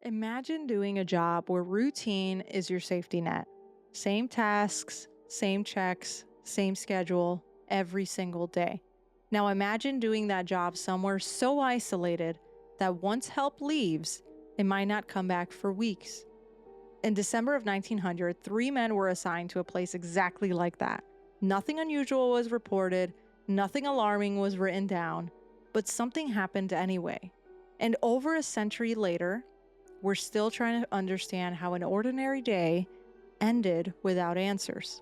Imagine doing a job where routine is your safety net. Same tasks, same checks, same schedule every single day. Now imagine doing that job somewhere so isolated that once help leaves, it might not come back for weeks. In December of 1900, 3 men were assigned to a place exactly like that. Nothing unusual was reported, nothing alarming was written down, but something happened anyway. And over a century later, we're still trying to understand how an ordinary day ended without answers.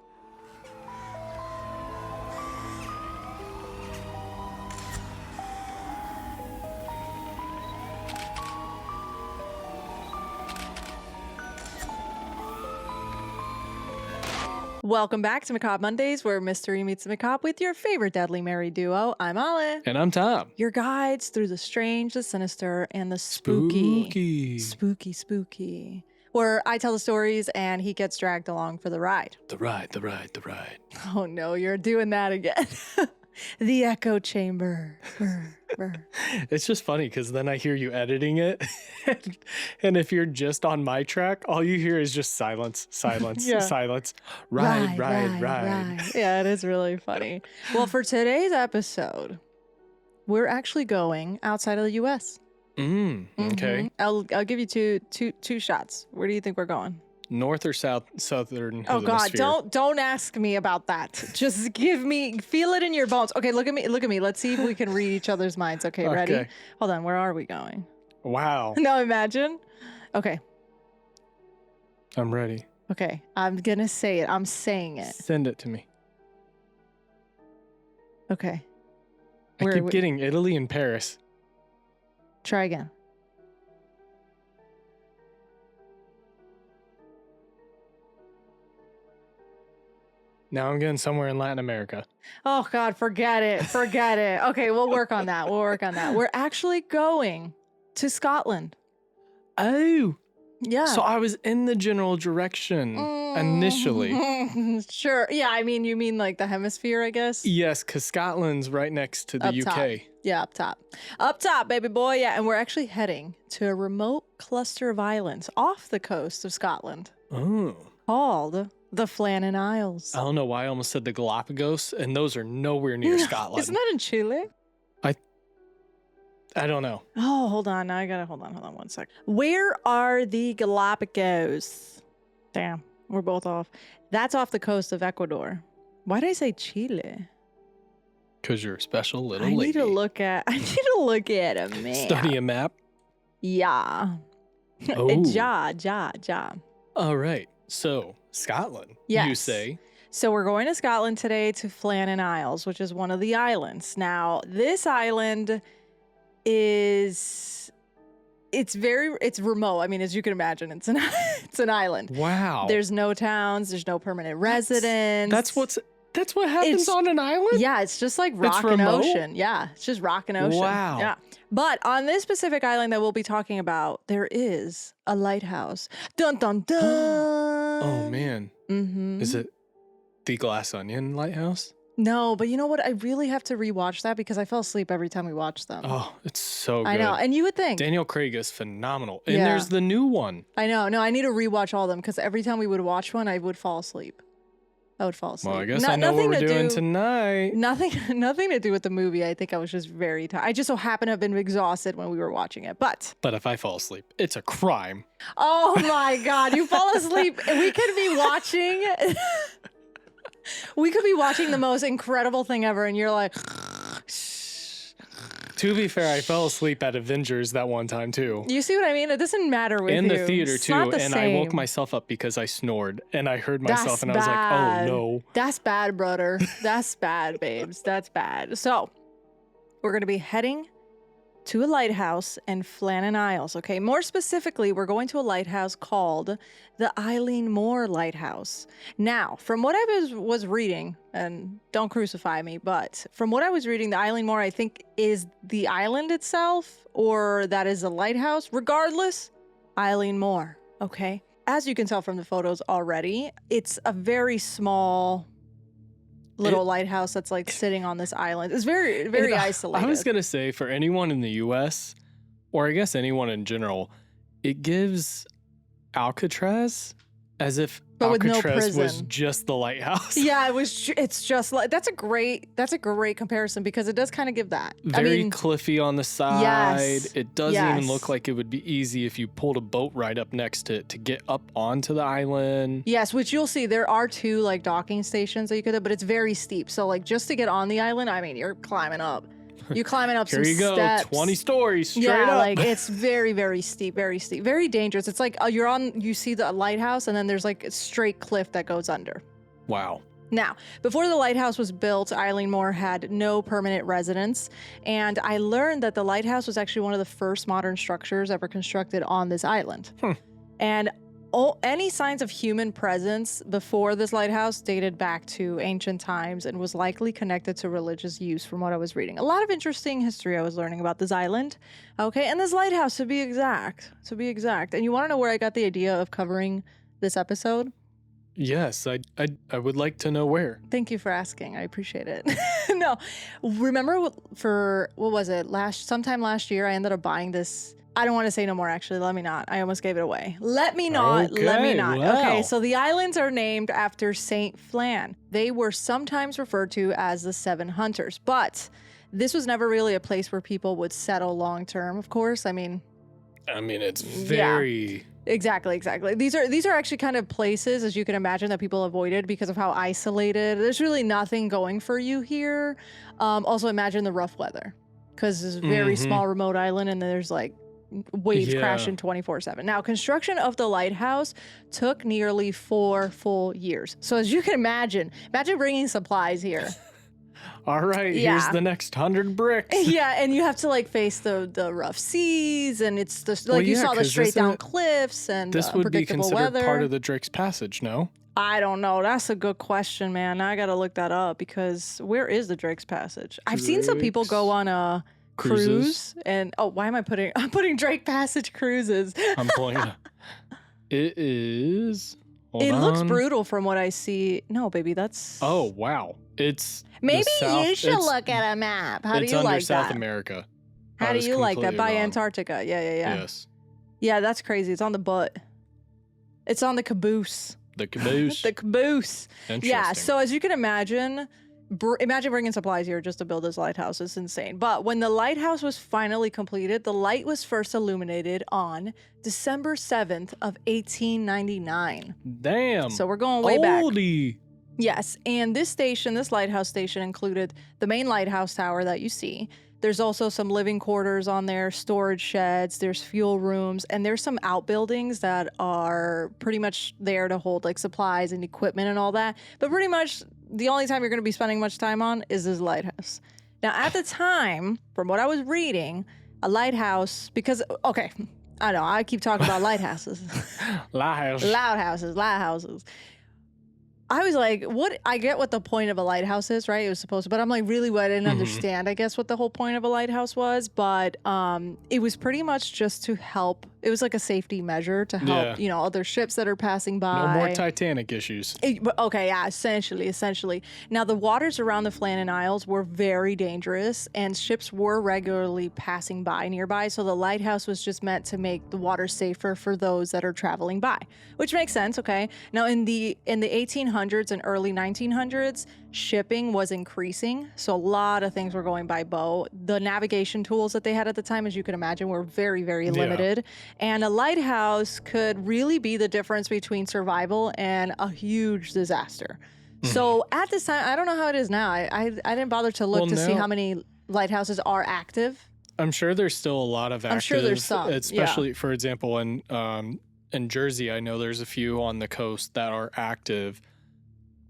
Welcome back to Macabre Mondays, where mystery meets the macabre with your favorite deadly married duo. I'm Ale. And I'm Tom. Your guides through the strange, the sinister, and the spooky. Spooky. Spooky. Where I tell the stories and he gets dragged along for the ride. The ride. Oh no, you're doing that again. The echo chamber. It's just funny because then I hear you editing it. And if you're just on my track, all you hear is just silence, Yeah. silence. Ride. Yeah, it is really funny. Well, for today's episode, we're actually going outside of the U.S. Okay. I'll give you two shots. Where do you think we're going? North or southern Oh God, hemisphere? don't ask me about that. Just feel it in your bones. Okay, look at me. Let's see if we can read each other's minds. Okay, ready? Okay. Hold on, where are we going? Wow. Now imagine. Okay, I'm ready. okay, I'm gonna say it. I'm saying it. Send it to me. Okay, I Where keep we- getting Italy and Paris. try again. Now I'm getting somewhere in Latin America. Oh God, forget it. Okay, we'll work on that. We're actually going to Scotland. Oh. Yeah. So I was in the general direction initially. Sure. Yeah, I mean, you mean like the hemisphere, I guess? Yes, because Scotland's right next to the Up UK. top. Yeah, up top. Up top, baby boy. Yeah, and we're actually heading to a remote cluster of islands off the coast of Scotland Oh. called the Flannan Isles. I don't know why I almost said the Galapagos, and those are nowhere near Scotland. Isn't that in Chile? I don't know. Oh, hold on. Now I gotta hold on 1 sec. Where are the Galapagos? Damn, we're both off. That's off the coast of Ecuador. Why did I say Chile? Because you're a special little I lady. need to look at a map. Study a map. Yeah. Oh. Ja. All right. So, Scotland, Yes. you say. So we're going to Scotland today to Flannan Isles, which is one of the islands. Now, this island it's remote. I mean, as you can imagine, it's an island. Wow. There's no towns, there's no permanent residents. That's what happens It's- on an island? Yeah, it's just like rock and remote? ocean. Yeah, it's just rock and ocean. Wow. Yeah. But on this specific island that we'll be talking about, there is a lighthouse. Dun dun dun. Oh, man. Mm-hmm. Is it the Glass Onion Lighthouse? No, but you know what? I really have to rewatch that because I fell asleep every time we watched them. Oh, it's so good. I know. And you would think. Daniel Craig is phenomenal. And Yeah. there's the new one. I know. No, I need to rewatch all of them because every time we would watch one, I would fall asleep. I would fall asleep. Well, I guess I know what we're doing tonight. Nothing to do with the movie. I think I was just very tired. I just so happened to have been exhausted when we were watching it. But But if I fall asleep, it's a crime. oh my God, you fall asleep. We could be watching. We could be watching the most incredible thing ever, and you're like. To be fair, I fell asleep at Avengers that one time too. You see what I mean? It doesn't matter with In you. the theater It's too, not the and I woke same. myself up because I snored, and I heard myself, That's and I was like, bad. "Oh no!" That's bad, brother. That's bad, babes. That's bad. So, we're going to be heading to a lighthouse in Flannan Isles, okay? More specifically, we're going to a lighthouse called the Eileen Moore Lighthouse. Now, from what I was reading, and don't crucify me, but from what I was reading, the Eileen Moore, I think, is the island itself, or that is a lighthouse. Regardless, Eileen Moore, okay? As you can tell from the photos already, it's a very small little lighthouse that's like sitting on this island. It's very, very isolated. I was gonna say, for anyone in the U.S., or I guess anyone in general, It gives Alcatraz as if But with no Alcatraz was prison. just the lighthouse. Yeah, it's just like that's a great comparison because it does kind of give that. Very cliffy on the side. Yes, It doesn't even look yes. like it would be easy if you pulled a boat right up next to it to get up onto the island. Yes, which you'll see there are 2 like docking stations that you could have, but it's very steep. So like just to get on the island, I mean, you're climbing up. You're climbing up Here some you go, steps. 20 stories straight yeah, up. like it's very, very steep, very dangerous. It's like you see the lighthouse, and then there's like a straight cliff that goes under. Wow. Now, before the lighthouse was built, Eileen Moore had no permanent residence, and I learned that the lighthouse was actually one of the first modern structures ever constructed on this island. And any signs of human presence before this lighthouse dated back to ancient times and was likely connected to religious use from what I was reading. A lot of interesting history I was learning about this island. Okay, and this lighthouse to be exact. And you want to know where I got the idea of covering this episode? Yes, I would like to know where. Thank you for asking. I appreciate it. No, remember for, what was it? Sometime last year, I ended up buying this. I don't want to say no more, actually. Let me not. I almost gave it away. Let me not. Wow. Okay, so the islands are named after Saint Flann. They were sometimes referred to as the Seven Hunters, but this was never really a place where people would settle long term, of course. I mean, it's very... Yeah. Exactly. These are actually kind of places, as you can imagine, that people avoided because of how isolated. There's really nothing going for you here. Also, imagine the rough weather, because it's a very small remote island, and there's like waves crashing 24/7. Now, construction of the lighthouse took nearly 4 full years. So as you can imagine bringing supplies here. All right, here's the next 100 bricks. Yeah, and you have to like face the rough seas, and it's the you saw the straight down cliffs and this would be considered weather. Part of the Drake's Passage, no? I don't know. That's a good question, man. Now I gotta look that up, because where is the Drake's Passage? I've seen some people go on a cruise, and why am I'm putting Drake Passage cruises. I'm pulling it up. It is. It looks brutal from what I see. No, baby, that's. Oh wow, it's. Maybe you should look at a map. How do you like that? It's under South America. How do you like that? By Antarctica. Yeah. Yes. Yeah, that's crazy. It's on the butt. It's on the caboose. The caboose. The caboose. Interesting. Yeah. So as you can imagine, imagine bringing supplies here just to build this lighthouse. It's insane. But when the lighthouse was finally completed, the light was first illuminated on December 7th of 1899. Damn. So we're going way back. Oldie. Yes, and this lighthouse station included the main lighthouse tower that you see. There's also some living quarters on there, storage sheds, there's fuel rooms, and there's some outbuildings that are pretty much there to hold like supplies and equipment and all that. But pretty much the only time you're going to be spending much time on is this lighthouse. Now, at the time, from what I was reading, a lighthouse, because, okay, I know, I keep talking about lighthouses. Lighthouses. I was like, what? I get what the point of a lighthouse is, right? It was supposed to, but I'm like, really, what I didn't understand, I guess, what the whole point of a lighthouse was. But it was pretty much just to help. It was like a safety measure to help, other ships that are passing by. No more Titanic issues. Essentially. Now, the waters around the Flannan Isles were very dangerous, and ships were regularly passing by nearby. So the lighthouse was just meant to make the water safer for those that are traveling by, which makes sense. Okay. Now, in the 1800s and early 1900s, shipping was increasing. So a lot of things were going by boat. The navigation tools that they had at the time, as you can imagine, were very, very limited. And a lighthouse could really be the difference between survival and a huge disaster. So at this time, I don't know how it is now. I didn't bother to look see how many lighthouses are active. I'm sure there's still a lot of active. I'm sure there's some. Especially, for example, in Jersey, I know there's a few on the coast that are active.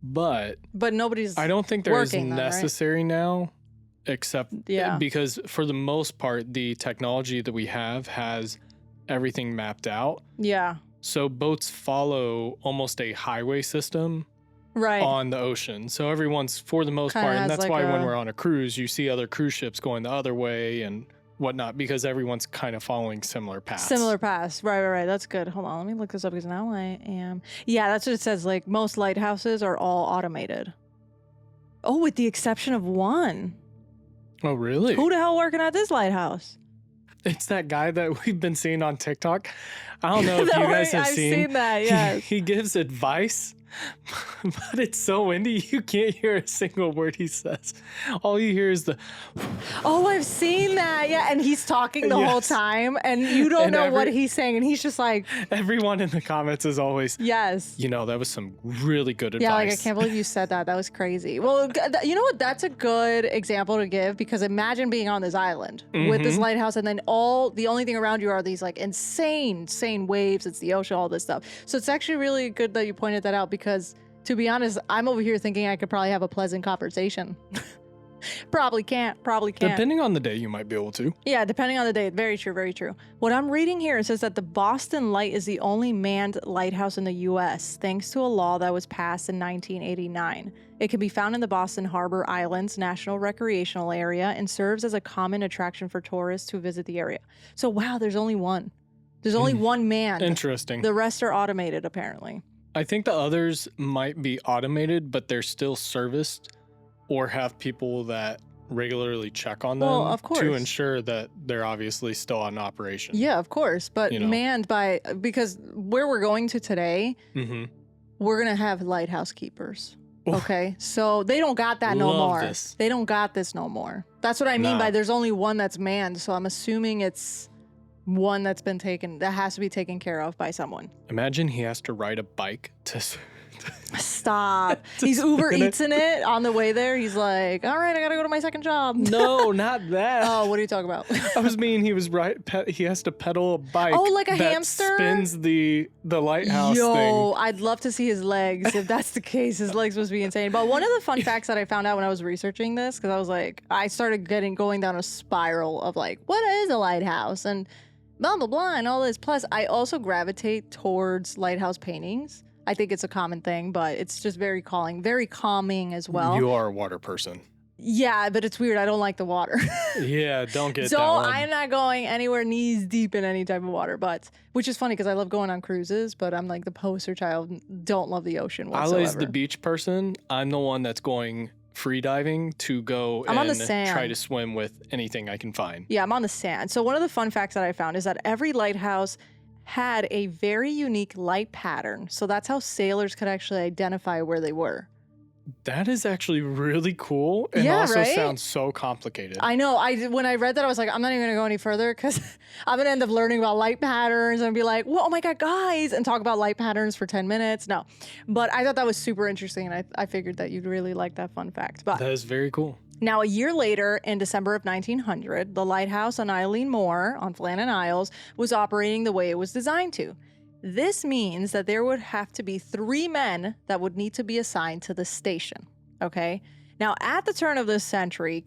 But nobody's. I don't think they're as working necessary now, except because for the most part, the technology that we have has everything mapped out. Yeah. So boats follow almost a highway system on the ocean. So everyone's, for the most part, and that's like why when we're on a cruise, you see other cruise ships going the other way and whatnot, because everyone's kind of following similar paths. Right. That's good. Hold on, let me look this up, because now I am. Yeah, that's what it says. Like, most lighthouses are all automated. Oh, with the exception of one. Oh, really? Who the hell working at this lighthouse? It's that guy that we've been seeing on TikTok. I don't know if you guys have I've seen that, yes. He gives advice, but it's so windy you can't hear a single word he says. All you hear is the... Oh, I've seen that. Yeah, and he's talking the whole time, and you don't know what he's saying, and he's just like... Everyone in the comments is always... Yes. You know, that was some really good advice. Yeah, like, I can't believe you said that. That was crazy. Well, you know what? That's a good example to give, because imagine being on this island with this lighthouse, and then the only thing around you are these, like, insane waves. It's the ocean, all this stuff. So it's actually really good that you pointed that out, because to be honest, I'm over here thinking I could probably have a pleasant conversation. Probably can't. Depending on the day, you might be able to. Yeah, depending on the day. Very true, very true. What I'm reading here, it says that the Boston Light is the only manned lighthouse in the U.S., thanks to a law that was passed in 1989. It can be found in the Boston Harbor Islands National Recreational Area and serves as a common attraction for tourists who visit the area. So, wow, there's only one. There's only one manned. Interesting. The rest are automated, apparently. I think the others might be automated, but they're still serviced or have people that regularly check on them of course, to ensure that they're obviously still in operation. Yeah, of course. But manned by, because where we're going to today, we're going to have lighthouse keepers. Okay, so they don't got that no more. This. They don't got this no more. That's what I mean by there's only one that's manned. So I'm assuming it's one that's been taken, that has to be taken care of by someone. Imagine he has to ride a bike to... Stop. He's Uber Eatsing it on the way there. He's like, all right, I got to go to my second job. No, not that. Oh, what are you talking about? I was meaning he has to pedal a bike. Oh, like a that hamster? Spins the lighthouse thing. Yo, I'd love to see his legs. If that's the case, his legs must be insane. But one of the fun facts that I found out when I was researching this, because I was like, I started going down a spiral of like, what is a lighthouse? And blah, blah, blah, and all this. Plus, I also gravitate towards lighthouse paintings. I think it's a common thing, but it's just very calming as well. You are a water person. Yeah, but it's weird. I don't like the water. Yeah, don't get so that one. I'm not going anywhere knees deep in any type of water, but which is funny because I love going on cruises, but I'm like the poster child. Don't love the ocean whatsoever. Ali's the beach person. I'm the one that's going free diving to go I'm on the and sand. Try to swim with anything I can find. Yeah, I'm on the sand. So one of the fun facts that I found is that every lighthouse had a very unique light pattern. So that's how sailors could actually identify where they were. That is actually really cool and also sounds so complicated. I know. When I read that, I was like, I'm not even going to go any further because I'm going to end up learning about light patterns and be like, well, oh my God, guys, and talk about light patterns for 10 minutes. No. But I thought that was super interesting, and I figured that you'd really like that fun fact. But that is very cool. Now, a year later, in December of 1900, the lighthouse on Eileen Moor on Flannan Isles was operating the way it was designed to. This means that there would have to be 3 men that would need to be assigned to the station, okay? Now, at the turn of this century,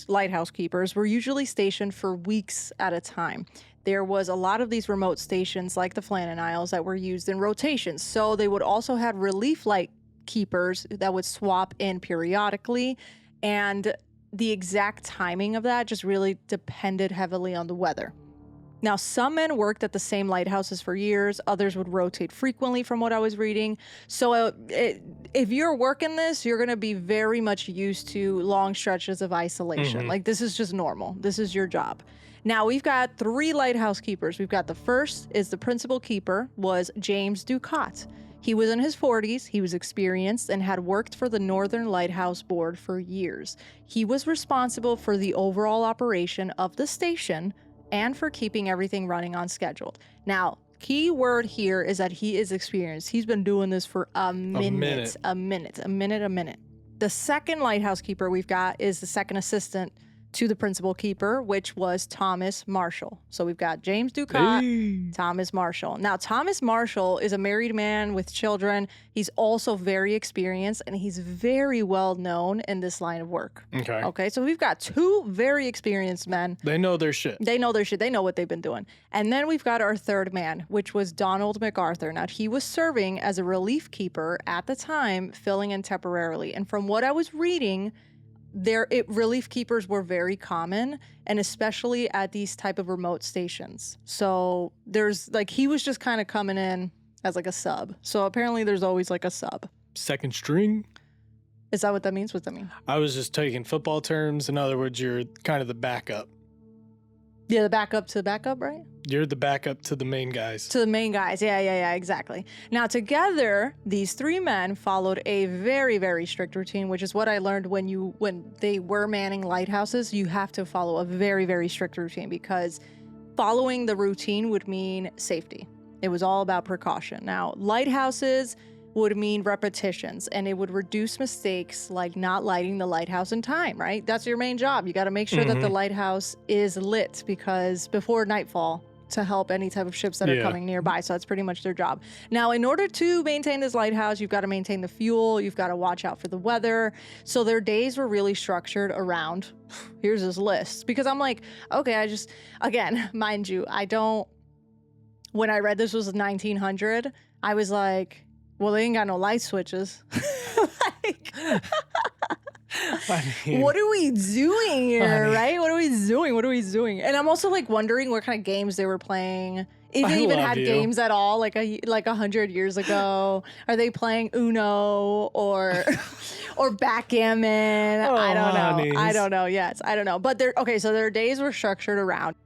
lighthouse keepers, were usually stationed for weeks at a time. There was a lot of these remote stations like the Flannan Isles that were used in rotations, so they would also have relief light keepers that would swap in periodically. And the exact timing of that just really depended heavily on the weather. Now, some men worked at the same lighthouses for years. Others would rotate frequently from what I was reading. So if you're working this, you're going to be very much used to long stretches of isolation. Like, this is just normal. This is your job. Now, we've got 3 lighthouse keepers. We've got the first is the principal keeper was James Ducat. He was in his 40s, he was experienced, and had worked for the Northern Lighthouse Board for years. He was responsible for the overall operation of the station and for keeping everything running on schedule. Now, key word here is that he is experienced. He's been doing this for a minute. The second lighthouse keeper we've got is the second assistant to the principal keeper, which was Thomas Marshall. So we've got James Ducat, Thomas Marshall. Now, Thomas Marshall is a married man with children. He's also very experienced, and he's very well known in this line of work. Okay, so we've got 2 very experienced men. They know their shit. They know what they've been doing. And then we've got our third man, which was Donald MacArthur. Now, he was serving as a relief keeper at the time, filling in temporarily. And from what I was reading, relief keepers were very common, and especially at these type of remote stations. So he was just kind of coming in as like a sub. So apparently there's always like a sub. Second string? Is that what that means? What's that mean? I was just taking football terms. In other words, you're kind of the backup. Yeah, the backup to the backup, right? You're the backup to the main guys. To the main guys. Yeah, exactly. Now, together, these three men followed a very, very strict routine, which is what I learned when they were manning lighthouses. You have to follow a very, very strict routine because following the routine would mean safety. It was all about precaution. Now, lighthouses would mean repetitions, and it would reduce mistakes like not lighting the lighthouse in time, right? That's your main job. You got to make sure that the lighthouse is lit because before nightfall to help any type of ships that are coming nearby. So that's pretty much their job. Now, in order to maintain this lighthouse, you've got to maintain the fuel. You've got to watch out for the weather. So their days were really structured around, here's this list. Because I'm like, okay, again, mind you, when I read this was 1900, I was like, well, they ain't got no light switches. What are we doing here, right? What are we doing? And I'm also like wondering what kind of games they were playing. If they even had games at all, like 100 years ago. Are they playing Uno or backgammon? I don't know. Yes, I don't know. But so their days were structured around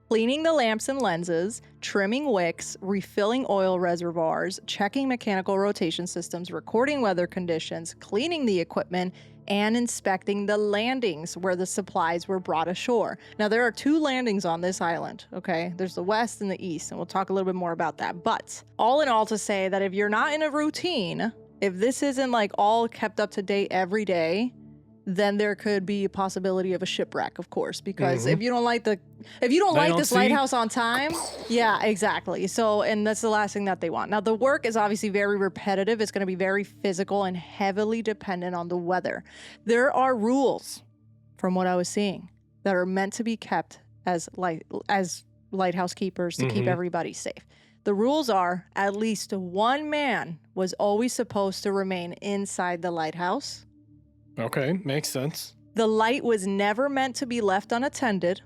cleaning the lamps and lenses, trimming wicks, refilling oil reservoirs, checking mechanical rotation systems, recording weather conditions, cleaning the equipment, and inspecting the landings where the supplies were brought ashore. Now, there are 2 landings on this island, okay? There's the west and the east, and we'll talk a little bit more about that. But all in all, to say that if you're not in a routine, if this isn't like all kept up to date every day, then there could be a possibility of a shipwreck, of course, because if you don't light this lighthouse on time, yeah, exactly. So, and that's the last thing that they want. Now, the work is obviously very repetitive. It's going to be very physical and heavily dependent on the weather. There are rules, from what I was seeing, that are meant to be kept as lighthouse keepers to keep everybody safe. The rules are at least one man was always supposed to remain inside the lighthouse. Okay, makes sense. The light was never meant to be left unattended.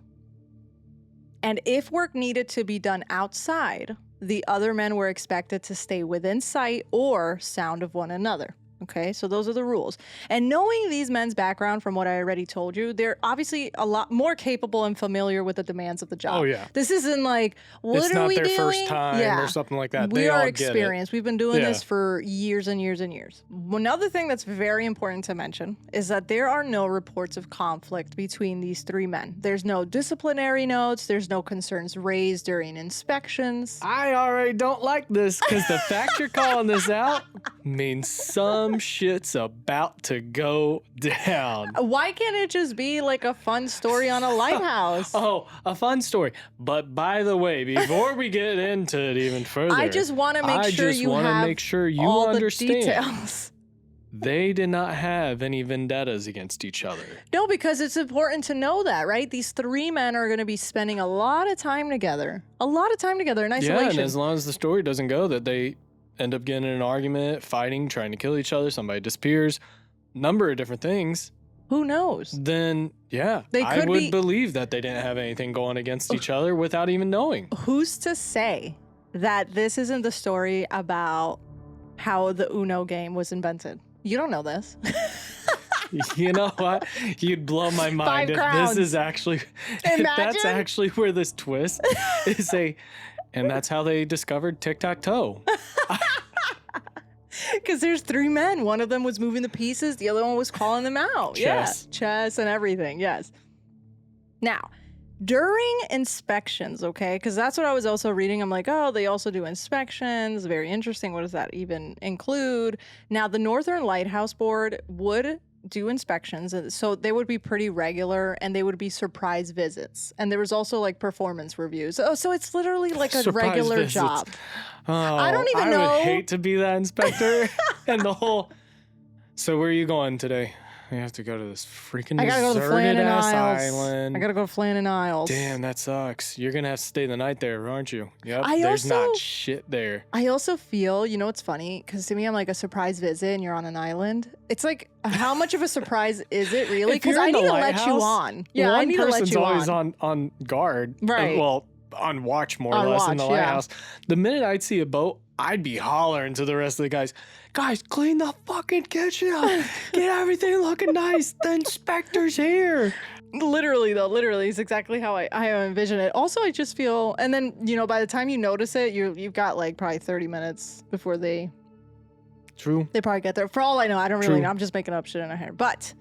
And if work needed to be done outside, the other men were expected to stay within sight or sound of one another. Okay, so those are the rules. And knowing these men's background from what I already told you, they're obviously a lot more capable and familiar with the demands of the job. Oh, yeah. This isn't like, what are we doing? It's not their first time or something like that. We are experienced. We've been doing this for years and years and years. Another thing that's very important to mention is that there are no reports of conflict between these 3 men. There's no disciplinary notes. There's no concerns raised during inspections. I already don't like this because the fact you're calling this out means some shit's about to go down. Why can't it just be like a fun story on a lighthouse? Oh, a fun story. But by the way, before we get into it even further, I just want to make sure you all understand. The details. They did not have any vendettas against each other. No, because it's important to know that, right? These 3 men are going to be spending a lot of time together. A lot of time together in isolation. Yeah, and as long as the story doesn't go that they end up getting in an argument, fighting, trying to kill each other, somebody disappears, number of different things. Who knows? Then, yeah, I would believe that they didn't have anything going against each other without even knowing. Who's to say that this isn't the story about how the Uno game was invented? You don't know this. You know what? You'd blow my mind if this is actually, if that's actually where this twist is and that's how they discovered tic-tac-toe. Because there's 3 men. One of them was moving the pieces. The other one was calling them out. Chess. Yeah. Chess and everything. Yes. Now, during inspections, okay, because that's what I was also reading. I'm like, oh, they also do inspections. Very interesting. What does that even include? Now, the Northern Lighthouse Board would do inspections, and so they would be pretty regular, and they would be surprise visits, and there was also like performance reviews. So it's literally like a surprise regular visits. Job. Oh, I don't even know. I would hate to be that inspector. And the whole. So where are you going today? You have to go to this freaking deserted ass island. I gotta go to Flannan Isles. Damn, that sucks. You're gonna have to stay the night there, aren't you? Yep. There's not shit there. I also feel, you know what's funny? Because to me, I'm like a surprise visit and you're on an island. It's like, how much of a surprise is it really? Because I need to let you on. Yeah, I need to let you on. One person's always on guard. Right. Well, on watch more or less in the lighthouse. The minute I'd see a boat, I'd be hollering to the rest of the guys, clean the fucking kitchen up. Get everything looking nice. The inspector's here. Literally, though, literally is exactly how I envision it. Also, I just feel, and then, by the time you notice it, you've got like probably 30 minutes before they probably get there. For all I know, I don't really know. I'm just making up shit in my head. But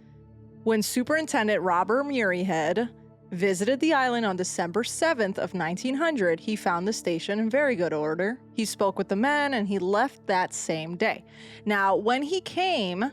when Superintendent Robert Muirhead visited the island on December 7th of 1900, he found the station in very good order. He spoke with the men and he left that same day. Now, when he came,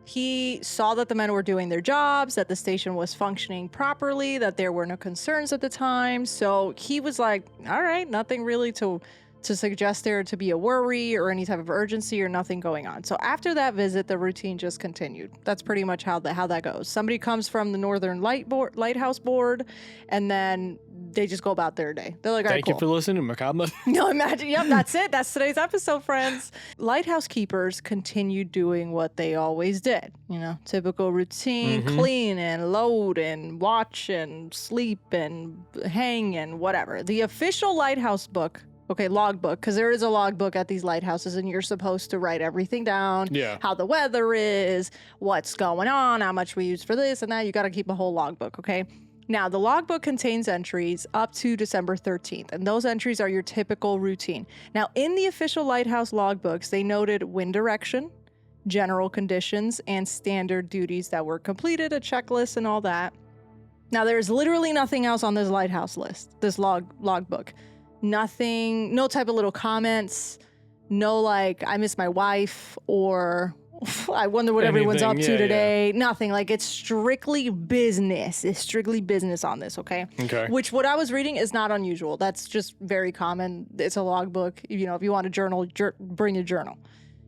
he saw that the men were doing their jobs, that the station was functioning properly, that there were no concerns at the time. So he was like, all right, nothing really to suggest there to be a worry or any type of urgency or nothing going on. So after that visit, the routine just continued. That's pretty much how that goes. Somebody comes from the Northern Lighthouse Board, and then they just go about their day. They're like, all right, Thank you for listening to Macabre. No, imagine. Yep, that's it. That's today's episode, friends. Lighthouse keepers continued doing what they always did. Typical routine, clean and load and watch and sleep and hang and whatever. The official lighthouse book, logbook, because there is a logbook at these lighthouses and you're supposed to write everything down. Yeah. How the weather is, what's going on, how much we use for this and that. You got to keep a whole logbook, okay? Now, the logbook contains entries up to December 13th, and those entries are your typical routine. Now, in the official lighthouse logbooks, they noted wind direction, general conditions, and standard duties that were completed, a checklist and all that. Now, there's literally nothing else on this lighthouse list, this logbook. Nothing, no type of little comments, no like, I miss my wife, or I wonder what everyone's up to today. Yeah. Nothing. Like, it's strictly business. It's strictly business on this, okay? Okay. Which what I was reading is not unusual. That's just very common. It's a logbook. If you want a journal, bring a journal.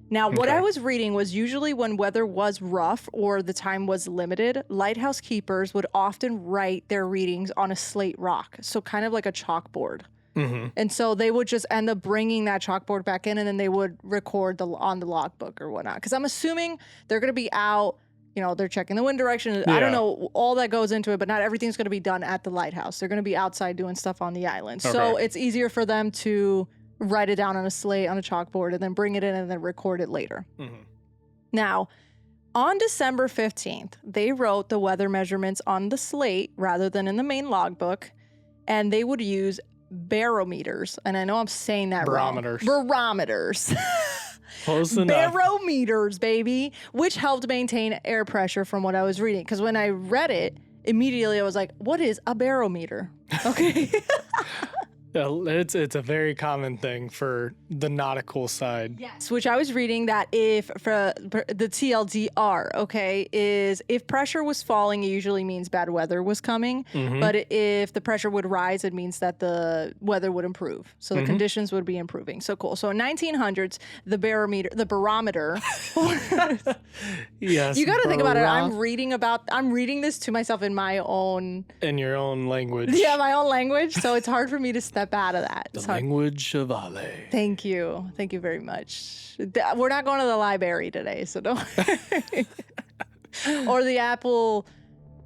Now, what I was reading was usually when weather was rough or the time was limited, lighthouse keepers would often write their readings on a slate rock. So kind of like a chalkboard. Mm-hmm. And so they would just end up bringing that chalkboard back in, and then they would record on the logbook or whatnot. Because I'm assuming they're going to be out, they're checking the wind direction. Yeah. I don't know all that goes into it, but not everything's going to be done at the lighthouse. They're going to be outside doing stuff on the island. Okay. So it's easier for them to write it down on a slate, on a chalkboard, and then bring it in and then record it later. Mm-hmm. Now, on December 15th, they wrote the weather measurements on the slate rather than in the main logbook, and they would use barometers, and I know I'm saying that Barometers. wrong. Barometers. Close enough. Barometers, baby, which helped maintain air pressure from what I was reading. Because when I read it, immediately I was like, what is a barometer? Okay. It's a very common thing for the nautical side. Yes, which I was reading that if for the TLDR, is if pressure was falling, it usually means bad weather was coming. Mm-hmm. But if the pressure would rise, it means that the weather would improve. So the conditions would be improving. So cool. So in 1900s, the barometer. Yes. You got to think about it. I'm reading this to myself in your own language. Yeah, my own language. So it's hard for me to step out of that. The language of Ale. Thank you very much. We're not going to the library today, so don't or the apple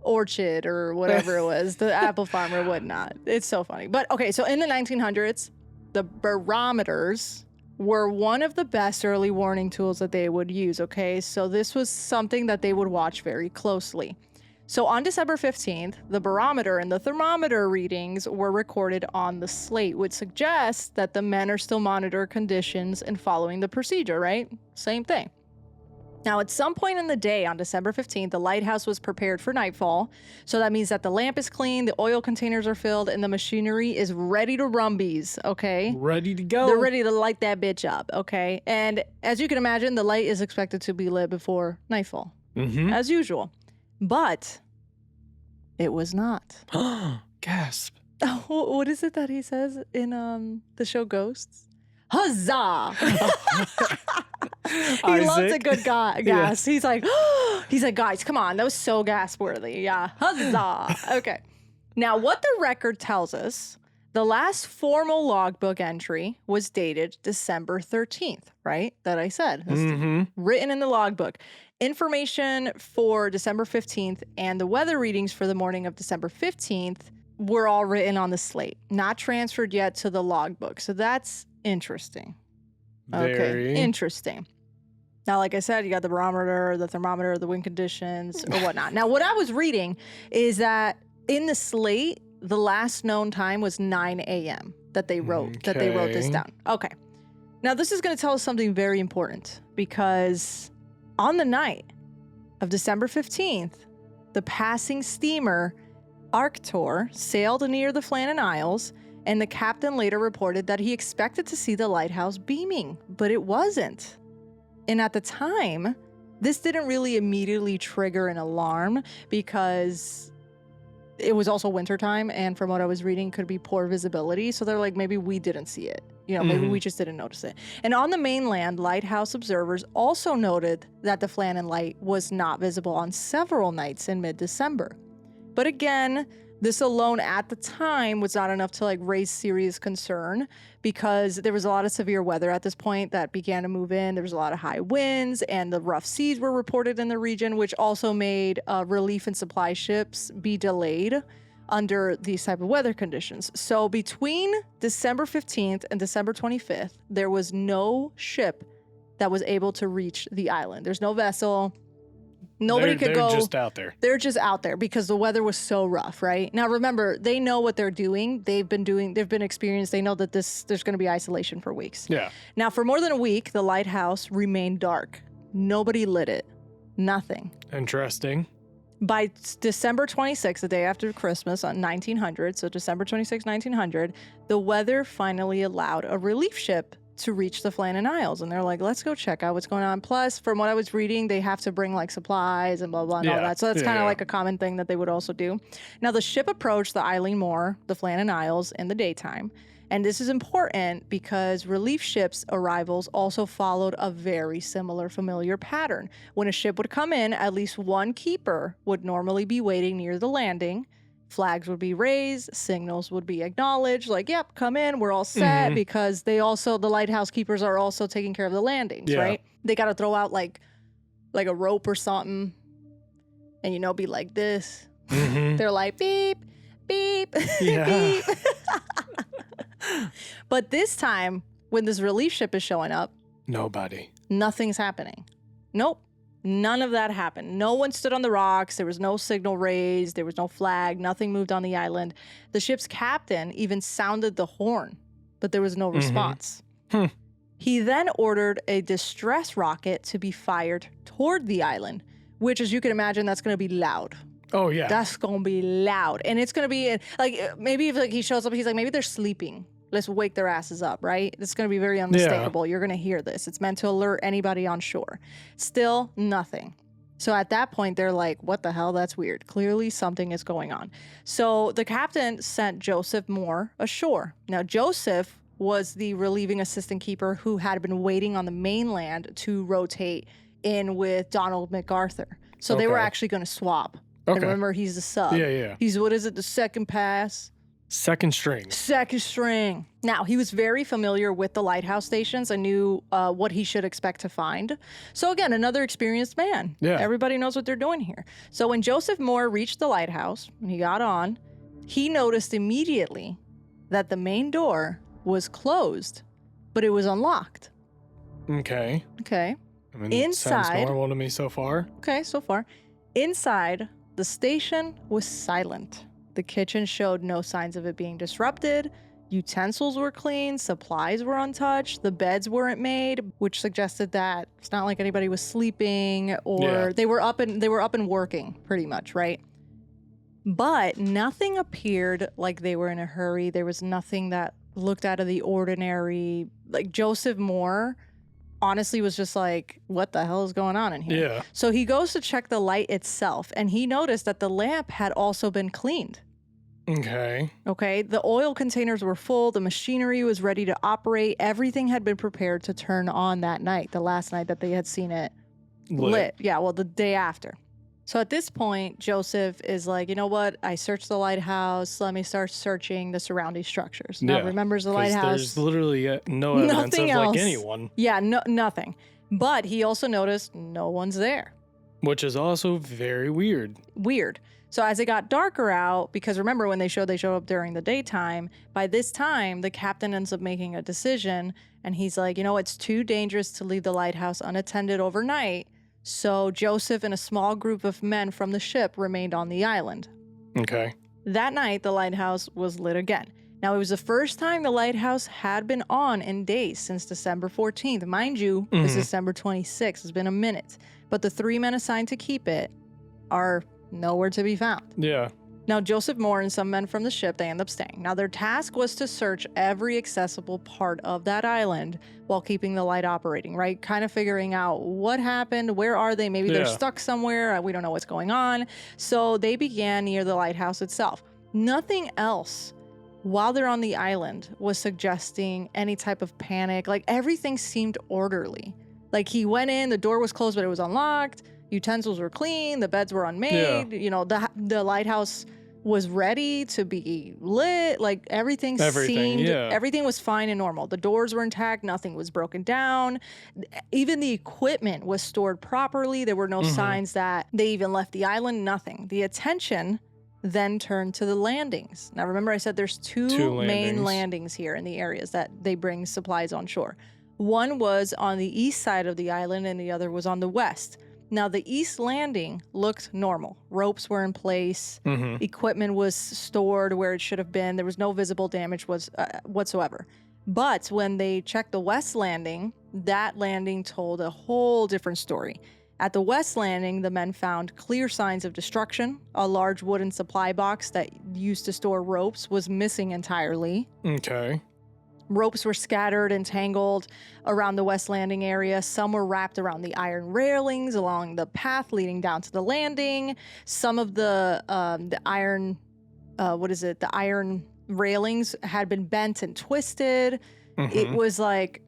orchard or whatever it was, the apple farm or whatnot. It's so funny. But so in the 1900s, the barometers were one of the best early warning tools that they would use. So this was something that they would watch very closely. So on December 15th, the barometer and the thermometer readings were recorded on the slate, which suggests that the men are still monitoring conditions and following the procedure, right? Same thing. Now, at some point in the day on December 15th, the lighthouse was prepared for nightfall. So that means that the lamp is clean, the oil containers are filled, and the machinery is ready to rumbies, okay? Ready to go. They're ready to light that bitch up, okay? And as you can imagine, the light is expected to be lit before nightfall, as usual. But it was not. Gasp. Oh, what is it that he says in the show Ghosts? Huzzah! He loves a good gas. Yes. He's like, guys, come on. That was so gasp worthy. Yeah. Huzzah. Okay. Now, what the record tells us, the last formal logbook entry was dated December 13th, right? That I said. Written in the logbook. Information for December 15th and the weather readings for the morning of December 15th were all written on the slate, not transferred yet to the logbook. So that's interesting. Very interesting. Now, like I said, you got the barometer, the thermometer, the wind conditions, or whatnot. Now, what I was reading is that in the slate, the last known time was 9 a.m. that they wrote this down. Okay. Now, this is going to tell us something very important, because on the night of December 15th, the passing steamer Arctur sailed near the Flannan Isles, and the captain later reported that he expected to see the lighthouse beaming, but it wasn't. And at the time, this didn't really immediately trigger an alarm because it was also wintertime, and from what I was reading, could be poor visibility. So they're like, maybe we didn't see it. Maybe we just didn't notice it. And on the mainland, lighthouse observers also noted that the Flannan light was not visible on several nights in mid-December. But again, this alone at the time was not enough to raise serious concern, because there was a lot of severe weather at this point that began to move in. There was a lot of high winds, and the rough seas were reported in the region, which also made relief and supply ships be delayed under these type of weather conditions. So between December 15th and December 25th, there was no ship that was able to reach the island. There's no vessel. Nobody could go. They're just out there. They're just out there because the weather was so rough, right? Now, remember, they know what they're doing. They've been experienced. They know that there's going to be isolation for weeks. Yeah. Now, for more than a week, the lighthouse remained dark. Nobody lit it. Nothing. Interesting. By December 26th, the day after Christmas on 1900, so December 26, 1900, the weather finally allowed a relief ship to reach the Flannan Isles. And they're like, let's go check out what's going on. Plus, from what I was reading, they have to bring supplies and blah, blah, and all that. So that's kind of like a common thing that they would also do. Now, the ship approached the Eileen Moor, the Flannan Isles, in the daytime. And this is important because relief ships' arrivals also followed a very similar familiar pattern. When a ship would come in, at least one keeper would normally be waiting near the landing. Flags would be raised, signals would be acknowledged, yep, come in, we're all set, because the lighthouse keepers are also taking care of the landings, right? They got to throw out like a rope or something, and be like this. They're like, beep, beep, beep. But this time, when this relief ship is showing up, nothing's happening. Nope. None of that happened. No one stood on the rocks. There was no signal raised. There was no flag. Nothing moved on the island. The ship's captain even sounded the horn, but there was no response. He then ordered a distress rocket to be fired toward the island, which, as you can imagine, that's going to be loud. Oh, yeah. That's going to be loud. And it's going to be maybe if he shows up, he's like, maybe they're sleeping. Let's wake their asses up, right? It's going to be very unmistakable. Yeah. You're going to hear this. It's meant to alert anybody on shore. Still, nothing. So at that point, they're like, what the hell? That's weird. Clearly, something is going on. So the captain sent Joseph Moore ashore. Now, Joseph was the relieving assistant keeper who had been waiting on the mainland to rotate in with Donald MacArthur. So they were actually going to swap. Okay. And remember, he's the sub. Yeah. He's, the second pass? Second string. Now, he was very familiar with the lighthouse stations and knew what he should expect to find. So again, another experienced man. Yeah. Everybody knows what they're doing here. So when Joseph Moore reached the lighthouse, when he got on, he noticed immediately that the main door was closed, but it was unlocked. Okay. I mean, inside, sounds normal to me so far. Okay, so far. Inside, the station was silent. The kitchen showed no signs of it being disrupted. Utensils were clean. Supplies were untouched. The beds weren't made, which suggested that it's not like anybody was sleeping or they were up and working pretty much, right? But nothing appeared like they were in a hurry. There was nothing that looked out of the ordinary. Like Joseph Moore honestly was just like, what the hell is going on in here? Yeah. So he goes to check the light itself, and he noticed that the lamp had also been cleaned. Okay. The oil containers were full. The machinery was ready to operate. Everything had been prepared to turn on that night, the last night that they had seen it lit. Yeah, well, the day after. So at this point, Joseph is like, you know what? I searched the lighthouse. Let me start searching the surrounding structures. Now, remembers the lighthouse. There's literally no evidence of anyone. Yeah, nothing. But he also noticed no one's there. Which is also very weird. So as it got darker out, because remember when they show up during the daytime, by this time, the captain ends up making a decision. And he's like, it's too dangerous to leave the lighthouse unattended overnight. So Joseph and a small group of men from the ship remained on the island. Okay. That night, the lighthouse was lit again. Now, it was the first time the lighthouse had been on in days since December 14th. Mind you, it's December 26th. It's been a minute. But the 3 men assigned to keep it are nowhere to be found. Yeah. Now, Joseph Moore and some men from the ship, they end up staying. Now, their task was to search every accessible part of that island while keeping the light operating, right? Kind of figuring out what happened, where are they? Maybe they're stuck somewhere. We don't know what's going on. So they began near the lighthouse itself. Nothing else while they're on the island was suggesting any type of panic. Like, everything seemed orderly. Like, he went in, the door was closed, but it was unlocked. Utensils were clean, the beds were unmade. You know, the lighthouse was ready to be lit. Like, everything was fine and normal. The doors were intact, nothing was broken down. Even the equipment was stored properly. There were no signs that they even left the island, nothing. The attention then turned to the landings. Now, remember I said there's two main landings here in the areas that they bring supplies on shore. One was on the east side of the island and the other was on the west. Now, the east landing looked normal. Ropes were in place. Equipment was stored where it should have been. There was no visible damage whatsoever. But when they checked the west landing, that landing told a whole different story. At the west landing, the men found clear signs of destruction. A large wooden supply box that used to store ropes was missing entirely. Okay. Ropes were scattered and tangled around the west landing area. Some were wrapped around the iron railings along the path leading down to the landing. Some of the iron railings had been bent and twisted. It was like,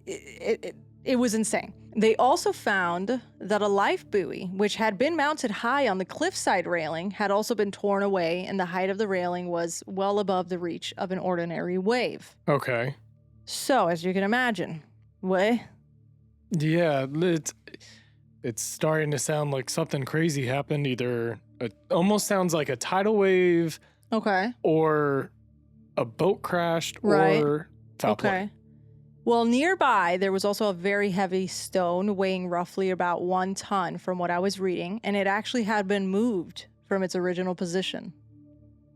it was insane. They also found that a life buoy, which had been mounted high on the cliffside railing, had also been torn away, and the height of the railing was well above the reach of an ordinary wave. Okay. So, as you can imagine, what? Yeah, it's starting to sound like something crazy happened. Either it almost sounds like a tidal wave. Okay. Or a boat crashed. Or foul play. Well, nearby, there was also a very heavy stone weighing roughly about 1 ton from what I was reading, and it actually had been moved from its original position.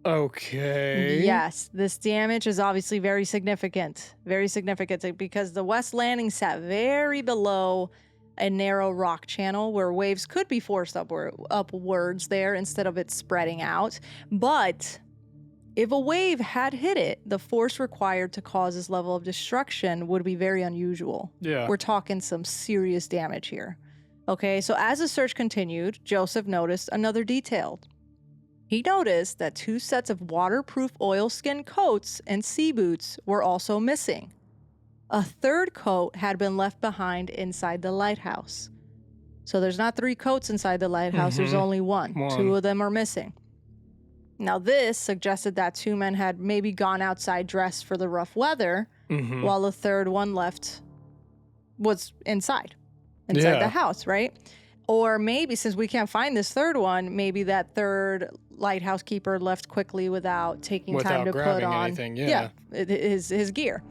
Okay. Yes, this damage is obviously very significant because the west landing sat very below a narrow rock channel where waves could be forced upwards there instead of it spreading out. But if a wave had hit it, the force required to cause this level of destruction would be very unusual. Yeah. We're talking some serious damage here. Okay, so as the search continued, Joseph noticed another detail. He noticed that 2 sets of waterproof oilskin coats and sea boots were also missing. A third coat had been left behind inside the lighthouse. So there's not 3 coats inside the lighthouse, there's only one. 2 of them are missing. Now, this suggested that 2 men had maybe gone outside dressed for the rough weather, while the third one was inside the house, right? Or maybe, since we can't find this third one, maybe that third lighthouse keeper left quickly without taking time to put on his gear.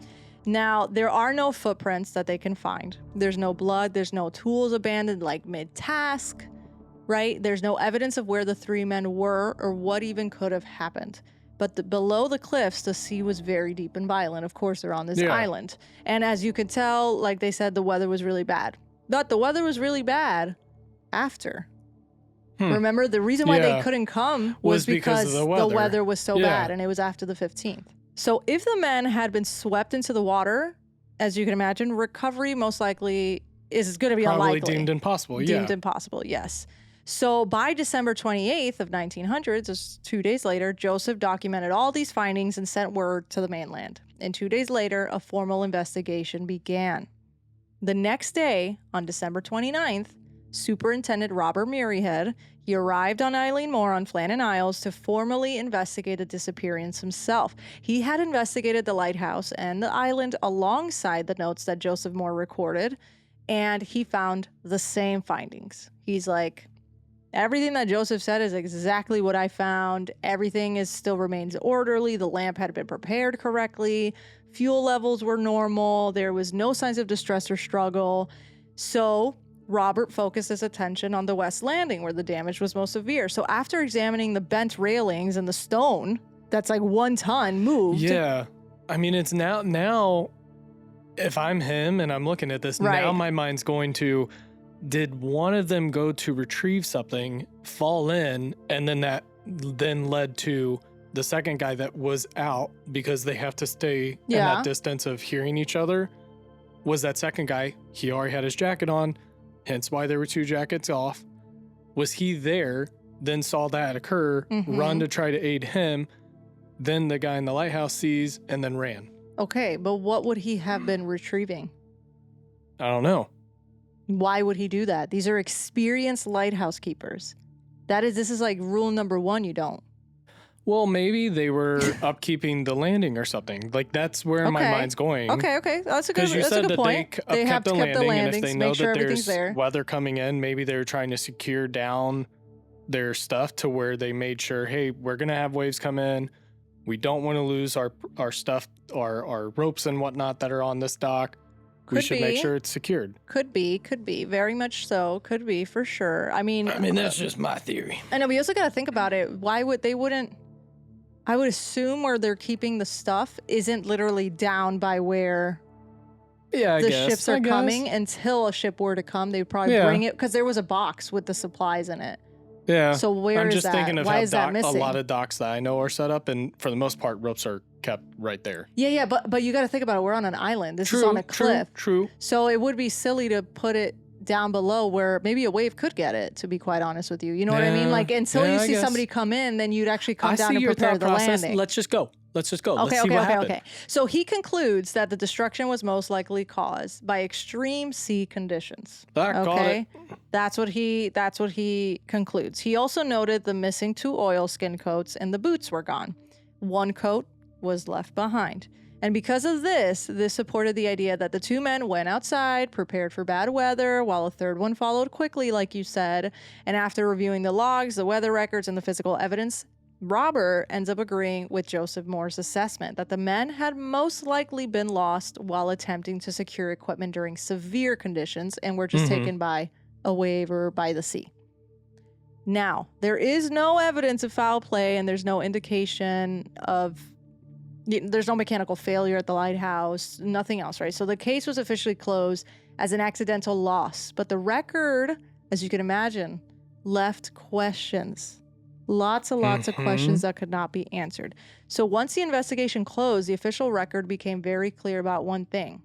Now, there are no footprints that they can find. There's no blood. There's no tools abandoned like mid-task. Right? There's no evidence of where the 3 men were or what even could have happened. But below the cliffs, the sea was very deep and violent. Of course, they're on this island. And as you could tell, like they said, the weather was really bad. But the weather was really bad after. Remember, the reason why they couldn't come was because the weather was so bad, and it was after the 15th. So if the men had been swept into the water, as you can imagine, recovery most likely is going to be unlikely. Probably deemed impossible, Deemed impossible, yes. So by December 28th of 1900, just 2 days later, Joseph documented all these findings and sent word to the mainland. And 2 days later, a formal investigation began. The next day, on December 29th, Superintendent Robert Muirhead, he arrived on Eileen Moore on Flannan Isles to formally investigate the disappearance himself. He had investigated the lighthouse and the island alongside the notes that Joseph Moore recorded, and he found the same findings. He's like, everything that Joseph said is exactly what I found. Everything still remains orderly. The lamp had been prepared correctly. Fuel levels were normal. There was no signs of distress or struggle. So Robert focused his attention on the west landing where the damage was most severe. So after examining the bent railings and the stone that's like 1 ton moved. Yeah. I mean, it's now if I'm him and I'm looking at this, now my mind's going to, did one of them go to retrieve something, fall in, and then that then led to the second guy that was out because they have to stay in that distance of hearing each other? Was that second guy, he already had his jacket on, hence why there were 2 jackets off. Was he there, then saw that occur, run to try to aid him, then the guy in the lighthouse sees, and then ran? Okay, but what would he have been retrieving? I don't know. Why would he do that? These are experienced lighthouse keepers. This is like rule number 1, you don't. Well, maybe they were upkeeping the landing or something. Like, that's where my mind's going. Okay. That's a good point. Because you said that they kept the landing, and if they know sure that there's weather coming in, maybe they're trying to secure down their stuff to where they made sure, hey, we're going to have waves come in. We don't want to lose our stuff, our ropes and whatnot that are on this dock. We should make sure it's secured. Could be. Very much so. Could be, for sure. I mean, that's just my theory. I know, we also got to think about it. Why would they wouldn't... I would assume where they're keeping the stuff isn't literally down by where the ships are coming. Until a ship were to come, they'd probably bring it, because there was a box with the supplies in it. Yeah. So where I'm is just that? thinking of Why how is that missing? a lot of docks that I know are set up, and for the most part, ropes are kept right there. Yeah, but you got to think about it. We're on an island. This is on a cliff. True. So it would be silly to put it down below where maybe a wave could get it, to be quite honest with you. You know what I mean? Like, until you see somebody come in, then you'd actually come down and prepare the landing. Let's just go. Let's see what happens. Okay. So he concludes that the destruction was most likely caused by extreme sea conditions. Okay. That's what he concludes. He also noted the missing 2 oilskin coats and the boots were gone. 1 coat was left behind. And because of this supported the idea that the 2 men went outside, prepared for bad weather, while a third one followed quickly, like you said. And after reviewing the logs, the weather records, and the physical evidence, Robert ends up agreeing with Joseph Moore's assessment that the men had most likely been lost while attempting to secure equipment during severe conditions and were just taken by a wave or by the sea. Now, there is no evidence of foul play, and there's no indication of... There's no mechanical failure at the lighthouse, nothing else, right? So the case was officially closed as an accidental loss, but the record, as you can imagine, left questions. Lots of questions that could not be answered. So once the investigation closed, the official record became very clear about one thing.